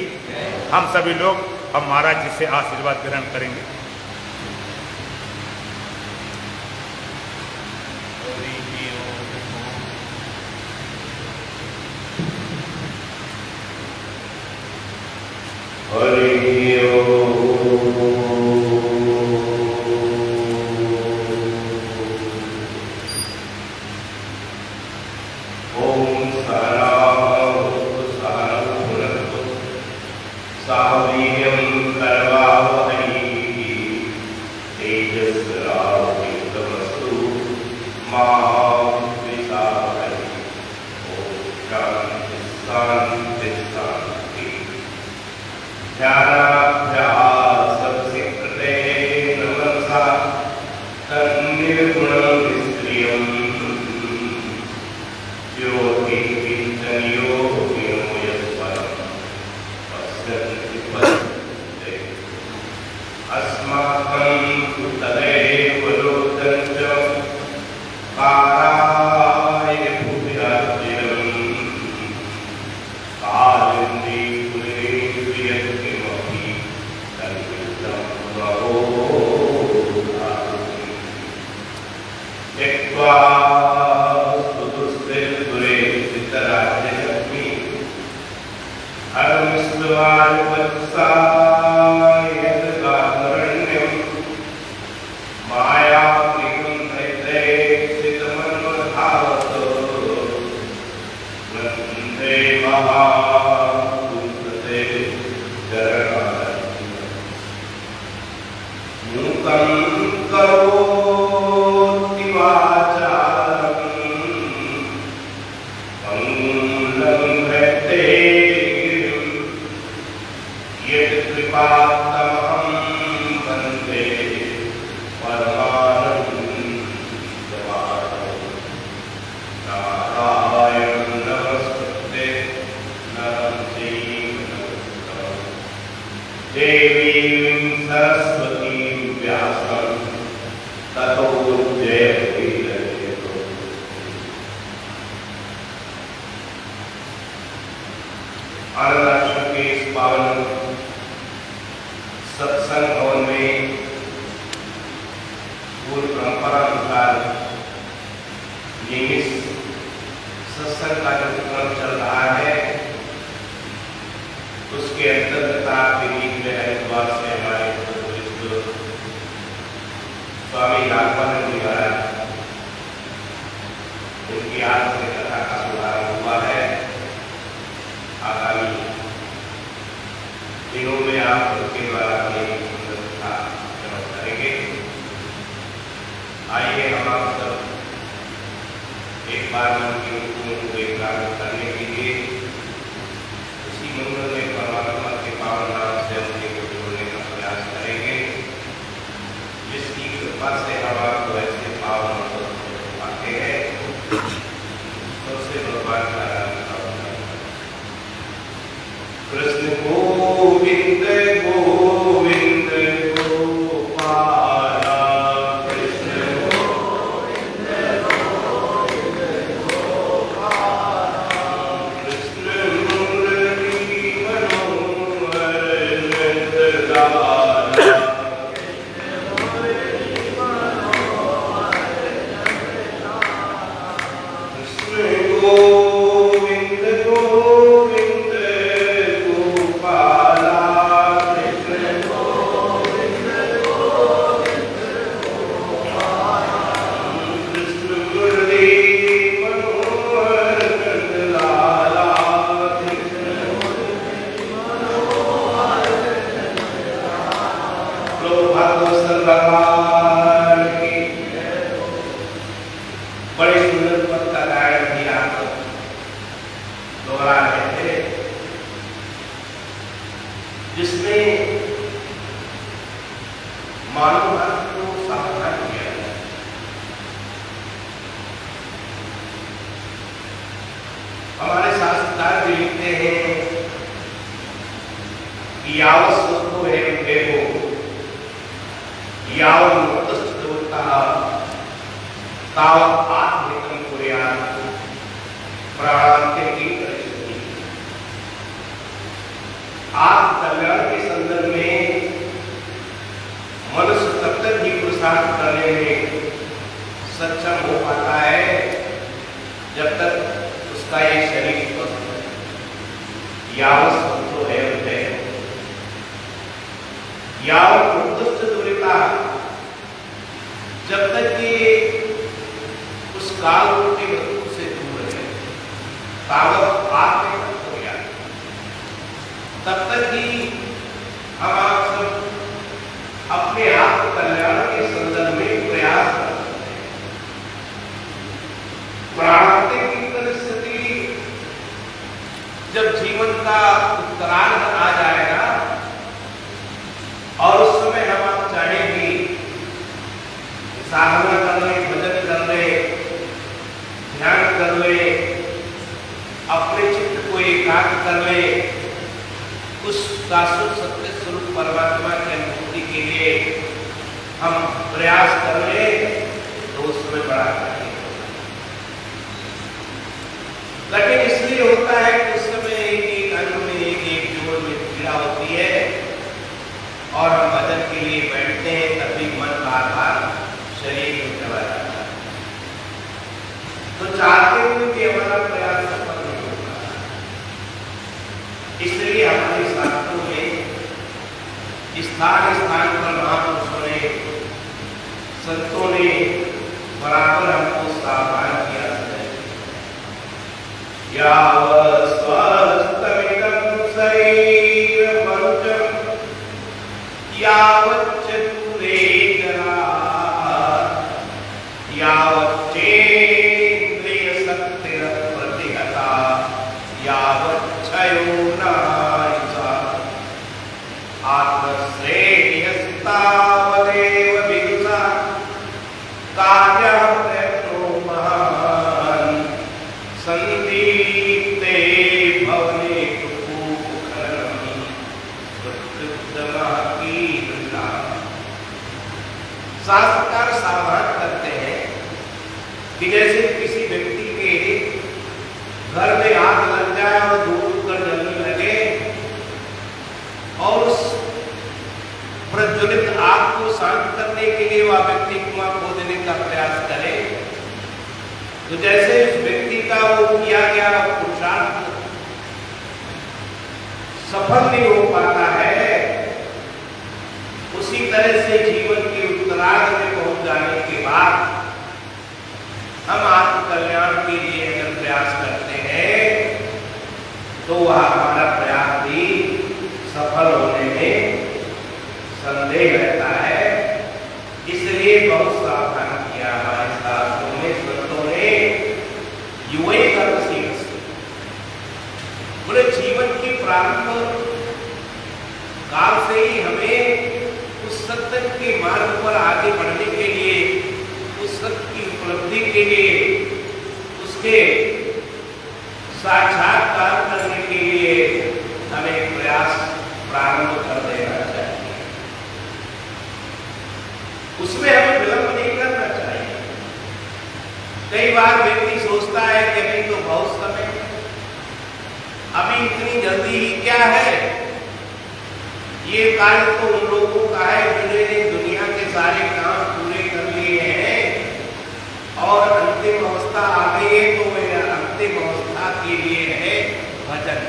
हम सभी लोग हम महाराज जी से आशीर्वाद ग्रहण करेंगे। हरि ओम सावीर्यं करवावहै तेजस्विनावधीतमस्तु मा विद्विषावहै। ओम शांति शांति शांति। ध्यानाभ्यासस्य कृते नमसा तन्निर्गुणं निष्क्रियं ज्योतिर्विञ्चन्यो विनोयस्वरम् पश्यन्ति पश्यन्ते। अस्माकं तु तदेव लोकं च काराय भूयाज्यम् कालिन्दी कुलेन्द्रियत्किमपि तन्विद्धं भवोधातुम् त्यक्त्वा स्तुतुस्ते राज्यलक्ष्मी हरमिस्वानुपत्सायतकाकरण्यं मायाप्रियं दैत्येक्षितमन्वधावतो वन्दे महापुत्रते चरणारविन्दं। मूकं करोति वाचालं लंघयते यत्कृपात्तमहं वन्दे परमानन्दमाधवं। नारायणं नमस्ते नरं चैव नरोत्तमं देवीं सरस्वतीं व्यासं ततो जयमुदीरयेत्। आनंद के इस पावन सत्संग भवन में पूर्व परंपरा अनुसार नियमित सत्संग का जो क्रम चल रहा है उसके अंतर्गत आपके बीच में हरिद्वार से हमारे स्वामी नागपाल जी महाराज उनकी ज्ञान से कथा का शुभारंभ हुआ है। आगामी दिनों में आप उसके द्वारा अपनी सुंदर कथा श्रवण करेंगे। आइए हम आप सब एक बार मन की वस्तुओं को एकाग्र करने के लिए इसी मंगल में परमात्मा के पावन नाम से अपने को जोड़ने का प्रयास करेंगे, जिसकी कृपा से हम आपको ऐसे पावन पाते हैं। सबसे भगवान का नाम कृष्ण गोविंद गोविंद गोपाला, कृष्ण गोविंद गोविंद गोपाला, कृष्ण मुरली मनोहर नंदलाला, गोविंद गोविंद गोपाला, कृष्ण गोविंद गोविंद गोपाला, कृष्ण मुरली मनोहर नंदलाला, कृष्ण मुरली मनोहर नंदलाला। लो भगवत भगवान की बड़े सुंदर पद का गायन भी आप दोहरा रहे थे, जिसमें मानव मात्र को सावधान किया गया। हमारे शास्त्रकार भी लिखते हैं कि यावत् सुखो है विवेको यावत् मुक्तस्य देवता तावत् आत्महितं कुर्यात् प्राणांते की परिस्थिति। आत्म कल्याण के संदर्भ में मनुष्य तब तक ही पुरुषार्थ करने में सक्षम हो पाता है जब तक उसका ये शरीर स्वस्थ है। यावत् सुखो है विवेको यावत् मुक्तस्य दुरिता, जब तक कि उस काल की मृत्यु से दूर है, तावत् आत्महितं कुर्यात्, तब तक ही हम आप सब अपने आत्म कल्याण के संदर्भ में प्रयास कर सकते हैं। प्राणांत की परिस्थिति, जब जीवन का उत्तरार्ध आ जाएगा और उस समय हम आप चाहेंगे साधना कर ले, भजन कर ले, ध्यान कर ले, अपने चित्त को एकाग्र कर ले, उस शाश्वत सत्य स्वरूप परमात्मा की अनुभूति के लिए हम प्रयास कर ले, तो उस समय बड़ा कठिन इसलिए होता है कि उस समय एक अंग में एक जोड़ में पीड़ा होती है और हम भजन के लिए बैठते हैं, तभी मन बार बार शरीर में चला जाता है। तो चाहते हुए भी हमारा प्रयास सफल नहीं होता। इसलिए हमारे शास्त्रों में स्थान स्थान पर महापुरुषों ने, संतों ने बराबर हमको सावधान किया है। यावत् स्वस्थमिदं शरीरमर्जं यावच्च दूरे जरात्, यावच्चेन्द्रिय शक्तिरप्रतिहता, यावच्छयो नायसा, आत्मश्रेयस्तावदेव विदुषा कार्यः प्रयत्नो महान्, संदीप्ते भवने कुकुखलम् प्रत्युत्तमः कीदृशा। शास्त्रकार सावधान करते हैं कि जैसे किसी व्यक्ति के घर में आग लग जाए और दूर कर जलने लगे और उस प्रज्वलित आग को शांत करने के लिए वह व्यक्ति कुआं खोदने का प्रयास करे, तो जैसे उस व्यक्ति का वो किया गया पुरुषार्थ सफल नहीं हो पाता है, उसी तरह से जीवन के उत्तरार्ध में पहुंच जाने के बाद हम आत्म कल्याण के लिए अगर प्रयास करते हैं तो वह हमारा प्रयास भी सफल होने में संदेह रहता है। इसलिए बहुत सावधान किया हमारे शास्त्रों में, संतों ने युवे कर्म शीर्ष बोले जीवन की प्रारंभ काल से ही हमें उस सत्य के मार्ग पर आगे बढ़ने के लिए, उस सत्य की उपलब्धि के लिए, उसके साक्षात्कार करने के लिए हमें प्रयास प्रारंभ कर देना चाहिए। उसमें हमें विलंब नहीं करना चाहिए। कई बार व्यक्ति सोचता है कि अभी तो बहुत समय है, अभी इतनी जल्दी ही क्या है, ये कार्य तो उन लोगों का है जिन्होंने दुनिया के सारे काम पूरे कर लिए हैं और अंतिम अवस्था आ गई है, तो वह अंतिम अवस्था के लिए है भजन।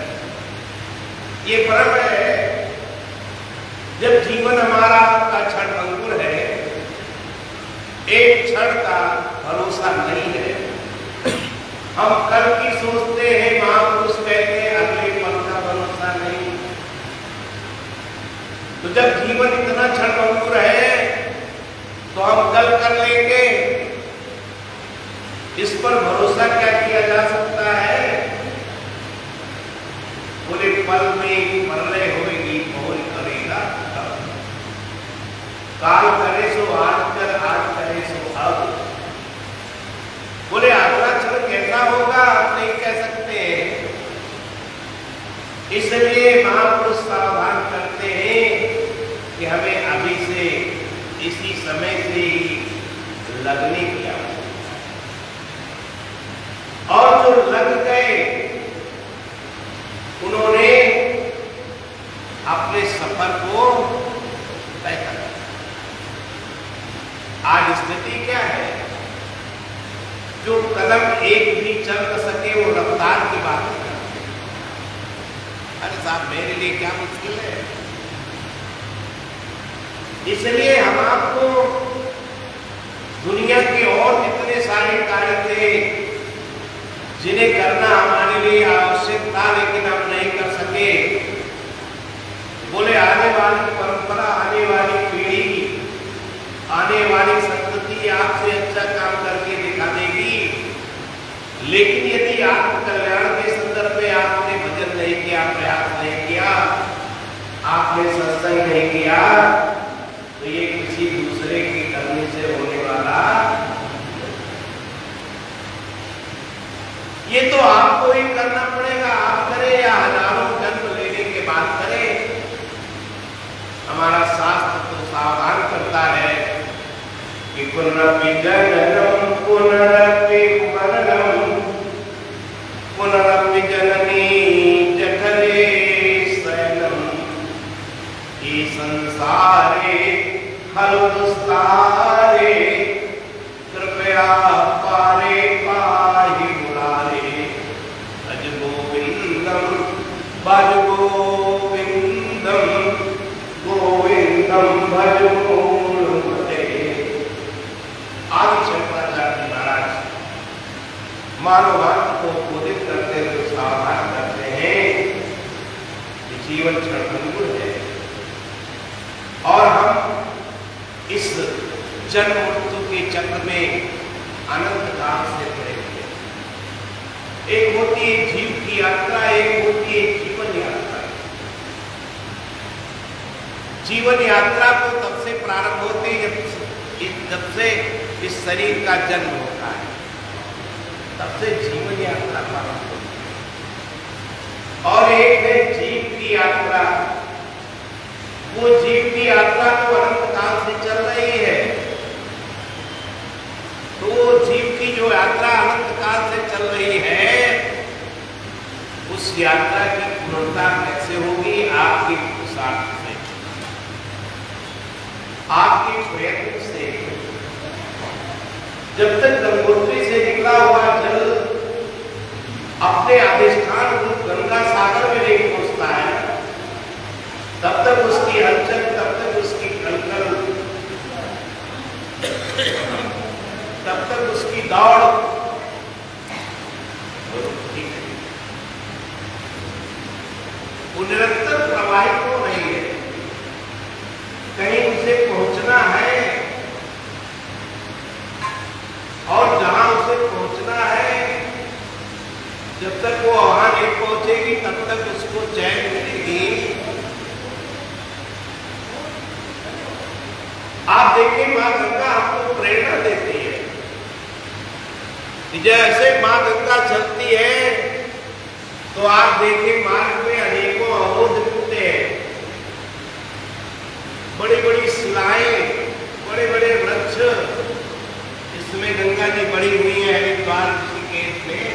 ये परम है। जब जीवन हमारा का क्षण अंकुर है, एक क्षण का भरोसा नहीं है। हम कल की सोचते हैं, महापुरुष कहते हैं अगले पल का भरोसा नहीं। तो जब जीवन इतना क्षण अंकुर है तो हम कल कर लेंगे, इस पर भरोसा क्या किया जा सकता है? बोले पल में मरने होगी मोल करेगा तब। काल करे सो आज कर, आज करे सो अब। बोले अगला क्षण कैसा होगा आप नहीं कह सकते। इसलिए महापुरुष सावधान करते हैं कि हमें अभी से, इसी समय से ही लगने की आवश्यकता। और जो लग गए उन्होंने अपने सफर को तय कर लिया। आज स्थिति क्या है? जो कदम एक भी चल न सके वो रफ्तार की बात करते हैं। अरे साहब मेरे लिए क्या मुश्किल है। इसलिए हम आपको दुनिया के और कितने सारे कार्य थे जिन्हें करना हमारे लिए आवश्यक था, लेकिन हम नहीं कर सके। बोले आने वाली परंपरा, आने वाली पीढ़ी, आने वाली संतति आपसे अच्छा काम करके दिखा देगी। लेकिन यदि आत्म कल्याण के संदर्भ में आपने भजन नहीं किया, प्रयास नहीं किया, आपने सत्संग नहीं किया, तो ये किसी दूसरे के करने से होने वाला, ये तो आपको ही करना पड़ेगा। आप करें या हजारों जन्म लेने के बाद करें। हमारा शास्त्र तो सावधान करता है कि पुनरपि जननम पुनरपि मरणम पुनरपि जननी जठरे शयनम ये संसारे खलु दुस्तारे कृपया पारे पाहि मुरारे भज गोविंदम भज गोविंदम गोविंदम भज मूलमते। आदि शंकराचार्य महाराज मानवात्म को बोधित करते हुए सावधान करते हैं कि जीवन क्षणभंगुर है और हम इस जन्म मृत्यु के चक्र में अनंत काल से पड़े हुए। एक होती है जीव की यात्रा, एक होती है जीवन यात्रा। जीवन यात्रा तो तब से प्रारंभ होती है जब से इस शरीर का जन्म होता है, तब से जीवन यात्रा प्रारंभ होती है। और एक है जीव की यात्रा। वो जीव की यात्रा तो अनंत काल से चल रही है। तो जीव की जो यात्रा अनंत काल से चल रही है, उस यात्रा की पूर्णता कैसे होगी? आपके पुरुषार्थ से, आपके प्रयत्न से। जब तक गंगोत्री से निकला हुआ जल अपने अधिष्ठान रूप गंगा सागर में नहीं पहुंचता है, तब तक उसकी हलचल, तब तक उसकी कलकल, तब तक उसकी दौड़ जैसे माँ गंगा चलती है तो आप देखें मार्ग में अनेकों अवरोध मिलते हैं, बड़ी बड़ी शिलाएं, बड़े बड़े वृक्ष इसमें गंगा जी बड़ी हुई है। हरिद्वार ऋषिकेश में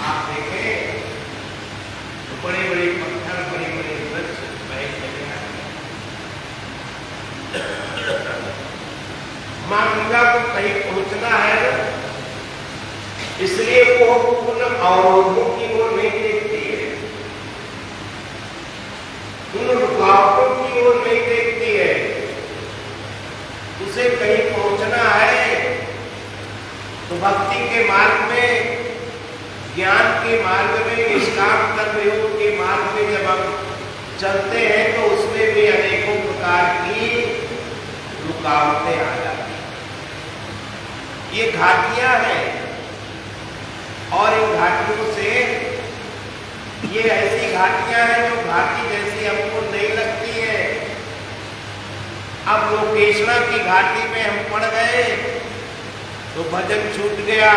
आप देखें तो बड़े बड़े पत्थर, बड़े बड़े वृक्ष बहे चले हैं। माँ गंगा को कहीं पहुंचना है, इसलिए वो उन अवरोधों की ओर नहीं देखती है, उन रुकावटों की ओर नहीं देखती है। उसे कहीं पहुंचना है तो भक्ति के मार्ग में, ज्ञान के मार्ग में, निष्काम कर्मयोग के मार्ग में जब हम चलते हैं तो उसमें भी अनेकों प्रकार की रुकावटें आ जाती हैं। ये घाटियां हैं और इन घाटियों से, ये ऐसी घाटियां हैं जो घाटी जैसी हमको नहीं लगती है। अब लोकेशना की घाटी में हम पड़ गए तो भजन छूट गया,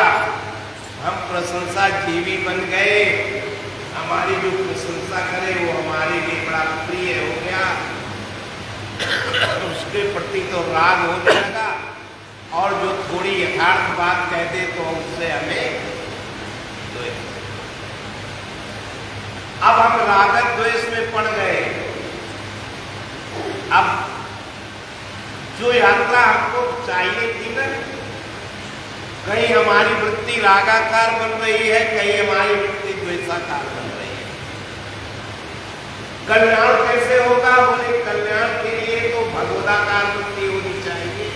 हम प्रशंसा जीवी बन गए, हमारी जो प्रशंसा करे वो हमारे लिए बड़ा प्रिय हो गया, उसके प्रति तो राग होने लगा, और जो थोड़ी यथार्थ बात कह दे तो उससे हमें द्वेष। अब हम राग द्वेष में पड़ गए। अब जो यात्रा हमको चाहिए थी ना, कहीं हमारी वृत्ति रागाकार बन रही है, कहीं हमारी वृत्ति द्वेषाकार बन रही है। कल्याण कैसे होगा? बोले कल्याण के लिए तो भगवदाकार वृत्ति होनी चाहिए।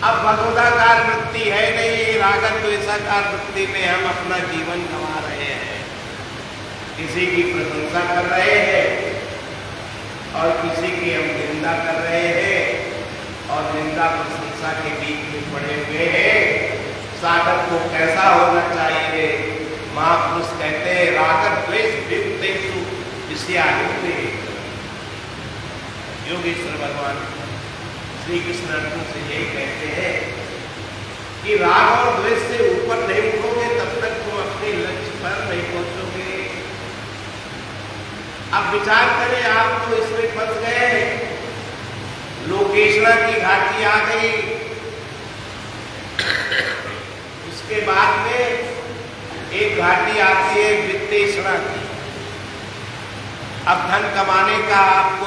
अब भगवदाकार वृत्ति है नहीं, राग द्वेषाकार वृत्ति में हम अपना जीवन गंवा रहे हैं। किसी की प्रशंसा कर रहे हैं और किसी की हम निंदा कर रहे हैं, और निंदा प्रशंसा के बीच में पड़े हुए हैं। साधक को कैसा होना चाहिए? महापुरुष कहते हैं राग द्वेष विमुक्तेषु विषयायुक्ते। योगेश्वर भगवान श्री कृष्ण अर्जुन से यही कहते हैं कि राग और द्वेष से ऊपर नहीं उठोगे तब तक तुम अपने लक्ष्य पर नहीं पहुंचोगे। अब विचार करें, आप तो इसमें फंस गए, लोकेशना की घाटी आ गई, उसके बाद में एक घाटी आती है वित्तेषणा की। अब धन कमाने का आपको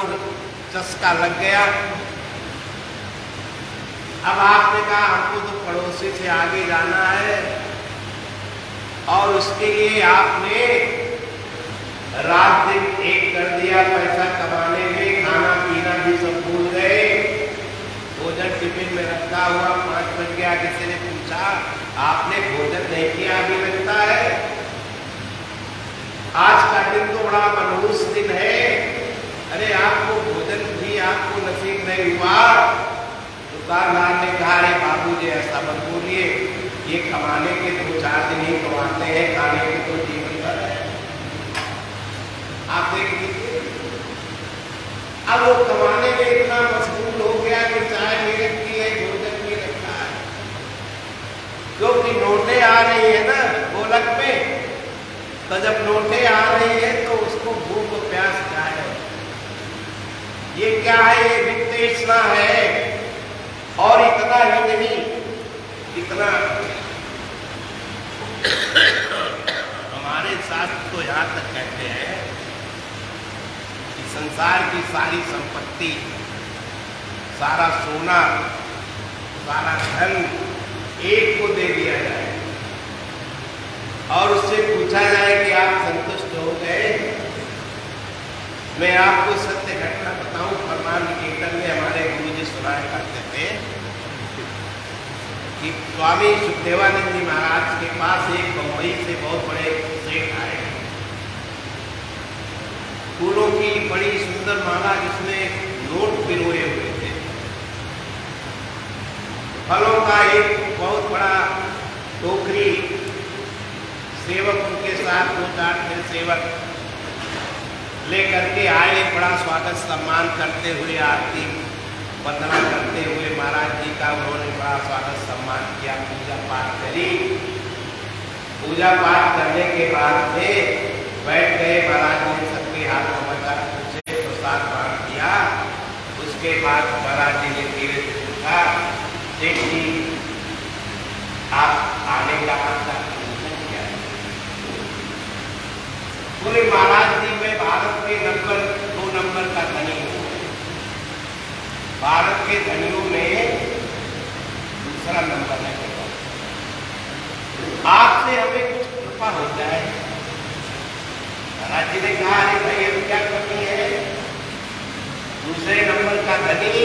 चस्का लग गया। अब आपने कहा हमको तो पड़ोसी से आगे जाना है, और उसके लिए आपने रात दिन एक कर दिया। पैसा कमाने में खाना पीना भी सब भूल गए। भोजन टिफिन में रखा हुआ 5 बज गया, किसी ने पूछा आपने भोजन नहीं किया अभी लगता है? आज का दिन तो बड़ा मनहूस दिन है। अरे आपको भोजन भी आपको नसीब नहीं हुआ। दुकानदार ने कहा अरे बाबू जी ऐसा मत बोलिए, ये कमाने के 2-4 दिन ही कमाते हैं, खाने के तो जीवन भर है। आप देख लीजिए, अब वो कमाने में इतना मशगूल हो गया कि चाय भी रखी है, भोजन भी रखा है, क्योंकि नोटें आ रही है ना गोलक में। तो जब नोटें आ रही है तो उसको भूख प्यास क्या है? ये क्या है? ये वित्तेषणा है। और इतना ही नहीं, इतना हमारे शास्त्र तो यहाँ तक कहते हैं कि संसार की सारी संपत्ति, सारा सोना, सारा धन एक को दे दिया जाए और उससे पूछा जाए कि आप संतुष्ट हो गए? मैं आपको सत्य घटना बताऊं, फरमान निकेतन में हमारे गुरु जी सुनाया करते थे कि स्वामी सुखदेवानंद जी महाराज के पास एक बम्बई से बहुत बड़े सेठ आए, फूलों की बड़ी सुंदर माला जिसमें नोट पिरोए हुए थे, फलों का एक बहुत बड़ा टोकरी, सेवक उनके साथ 2-4 थे सेवक लेकर के आए, बड़ा स्वागत सम्मान करते हुए आरती वंदना करते हुए महाराज जी का उन्होंने बड़ा स्वागत सम्मान किया, पूजा पाठ करी। पूजा पाठ करने के बाद से बैठ गए। महाराज ने सबके हाथ समाचार पूछे, प्रसाद बांट दिया। उसके बाद महाराज जी ने धीरे से पूछा, सेठ जी आप आने का आपका रीजन क्या है? बोले महाराज जी मैं भारत के नंबर 2 नंबर का धनी हूँ, भारत के धनियों में दूसरा नंबर है। आपसे हमें कुछ कृपा हो जाए। महाराज जी ने कहा, अरे भाई अब क्या कमी है, दूसरे नंबर का धनी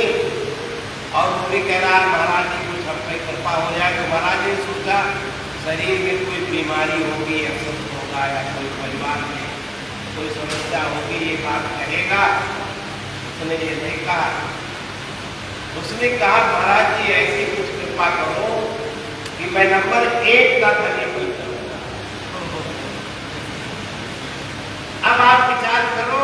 और वो भी कह रहा है महाराज जी कुछ हम पे कृपा हो जाए। तो महाराज ने सोचा शरीर में कोई बीमारी होगी, असुख होगा या कोई परिवार में कोई समस्या होगी, ये बात कहेगा। उसने ये नहीं कहा। उसने कहा महाराज जी ऐसी कुछ कृपा करो कि मैं नंबर 1 का धनी बन जाऊंगा। अब आप विचार करो,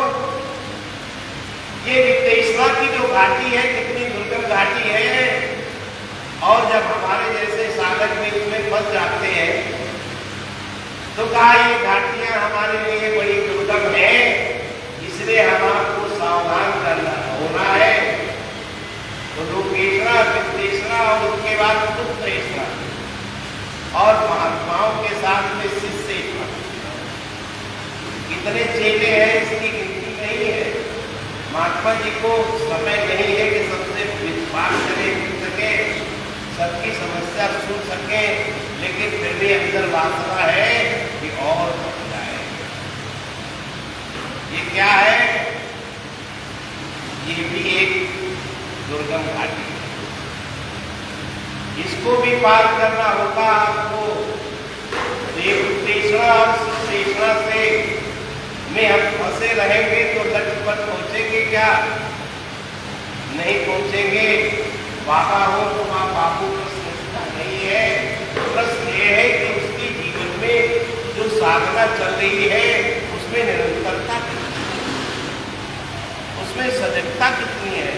ये विदेशवा की जो घाटी है कितनी दुर्गम घाटी है, और जब हमारे जैसे साधक भी इसमें फंस जाते हैं तो कहा ये घाटियां हमारे लिए बड़ी दुर्गम है, इसलिए हम आपको सावधान करना होना है। तो लोकेशना, विदेशना और उसके बाद पुत्रेशना और महात्माओं के साथ में शिष्येशना, कितने चेले हैं इसकी गिनती नहीं है। महात्मा जी को समय नहीं है कि सबसे विश्वास करे, मिल सके, सबकी समस्या सुन सके, लेकिन फिर भी अंदर वासना है कि और बढ़ जाए। ये क्या है? ये भी एक दुर्गम घाटी है, इसको भी पार करना होगा आपको। देवतेश्वरा और सुशेषणा से में हम फंसे रहेंगे तो लक्ष्य पर पहुंचेंगे क्या? नहीं पहुंचेंगे। बाबा हो तो माँ बापू प्रश्न नहीं है। प्रश्न ये है कि उसकी जीवन में जो साधना चल रही है उसमें निरंतरता कितनी है, उसमें सजगता कितनी है,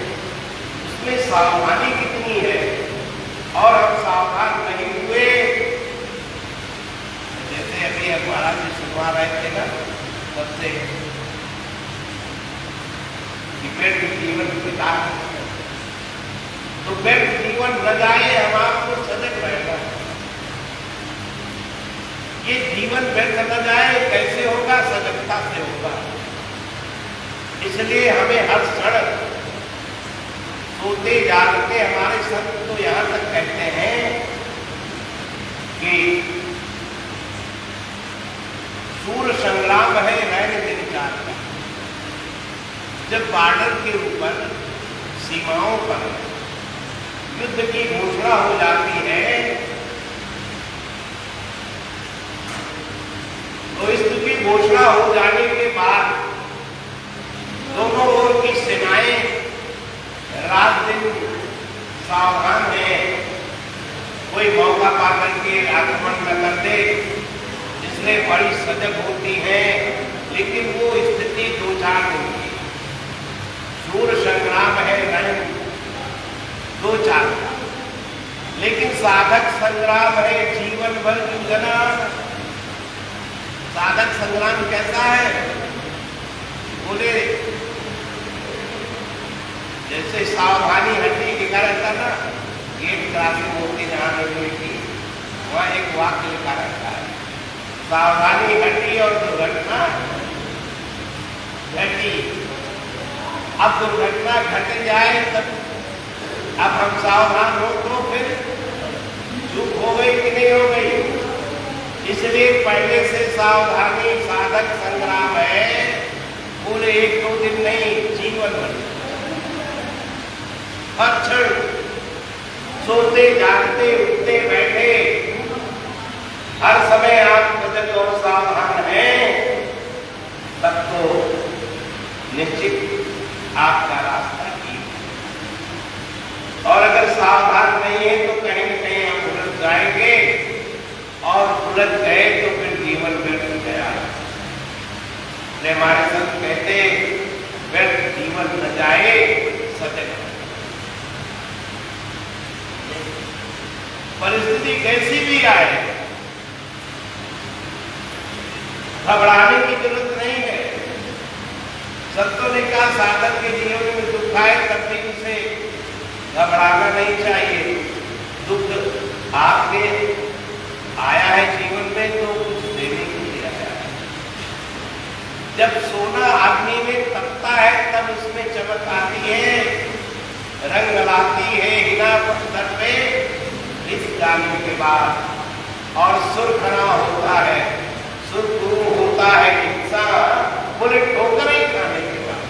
उसमें सावधानी कितनी है। और हम सावधान नहीं हुए, जैसे अभी अखबार से सुनवा रहे थे ना, सबसे व्यक्ति जीवन बिता, तो व्यक्ति जीवन न जाए, हम आपको सजग रहेगा। ये जीवन व्यर्थ न जाए, कैसे होगा? सजगता से होगा। इसलिए हमें हर क्षण सोते जागते, हमारे संत तो यहां तक कहते हैं कि सूर्य संग्राम है रैन दिन चार का। जब बॉर्डर के ऊपर सीमाओं पर युद्ध की घोषणा हो जाती है तो युद्ध की घोषणा हो जाने के बाद दोनों ओर की सेनाएं रात दिन सावधान है, कोई मौका पा करके आक्रमण न कर दे, इसलिए बड़ी सजग होती है। लेकिन वो स्थिति दो चार दिन की, सूर्य संग्राम है रण दो चार का, लेकिन साधक संग्राम है जीवन भर जूझना। साधक संग्राम कैसा है? बोले जैसे सावधानी हटी लिखा रहता ना, गेट क्रॉसिंग होती जहां रेलवे की, वहां एक वाक्य लिखा रहता है, सावधानी हटी और दुर्घटना घटी। अब दुर्घटना घट जाए तब अब हम सावधान हो तो फिर चूक हो गई कि नहीं हो गई? इसलिए पहले से सावधानी साधक संग्राम है। पूरे 1-2 दिन नहीं, जीवन भर हर क्षण सोते जागते उठते बैठे हर समय आप सजग और सावधान हैं, तब तो निश्चित आपका रास्ता ठीक है। और अगर सावधान नहीं है तो कहीं न कहीं हम उलझ जाएंगे, और उलझ गए तो फिर जीवन व्यर्थ गया। हमारे संत कहते व्यर्थ जीवन न जाए, सजग परिस्थिति कैसी भी आए, घबराने की जरूरत नहीं है। संतों ने कहा साधक के जीवन में दुख आए तब भी उसे घबराना नहीं चाहिए। दुख आपके आया है जीवन में तो कुछ देने के लिए आया है। जब सोना अग्नि में तपता है तब उसमें चमक आती है, रंग लाती है हिना पत्थर पे इस जाने के बाद, और सुर खड़ा होता है, सुर गुरु होता है इंसान बोले ठोकरें खाने के बाद।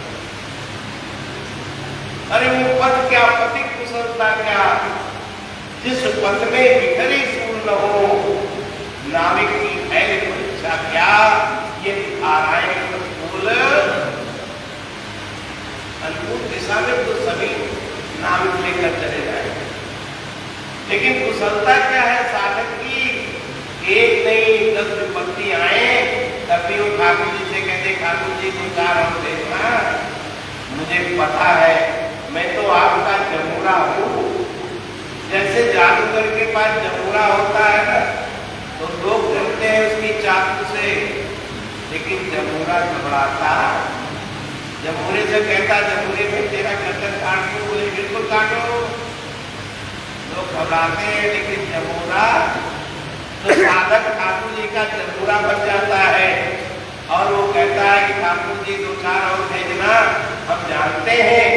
अरे वो पद क्या, पति कुशलता क्या, जिस पद में बिखरी सूर न हो, नाविक की फैल परीक्षा क्या, ये धाराएं फूल अनुकूल दिशा में तो सभी नाविक लेकर चले जाए। लेकिन कुशलता क्या है साधक की, एक नहीं 10 विपत्ति आए तब भी वो ठाकुर जी से कहते ठाकुर जी को हम देखना, मुझे पता है मैं तो आपका जमुरा हूँ। जैसे जादूगर के पास जमुरा होता है ना, तो लोग डरते हैं उसकी चाकू से, लेकिन जमुरा घबराता, जमुरे से कहता जमुरे में तेरा गर्दन काट दो, बोले बिल्कुल काटो। लोग घबराते हैं, लेकिन जमुरा तो साधक ठाकुर जी का जमुरा बन जाता है, और वो कहता है कि ठाकुर जी 2-4 और भेजना, हम जानते हैं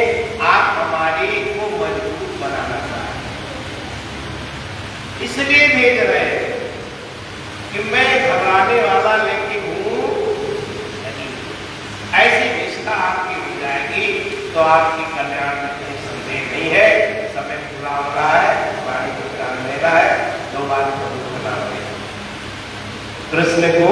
आप हमारी को मजबूत बनाना चाहते, इसलिए भेज रहे हैं कि मैं घबराने वाला लेकिन हूं नहीं। ऐसी निष्ठा आपकी हो जाएगी तो आपकी कल्याण में कोई संदेह नहीं है। समय पूरा हो रहा है, वाणी को ध्यान देना है, 2 बार प्रभु का नाम लेना। कृष्ण को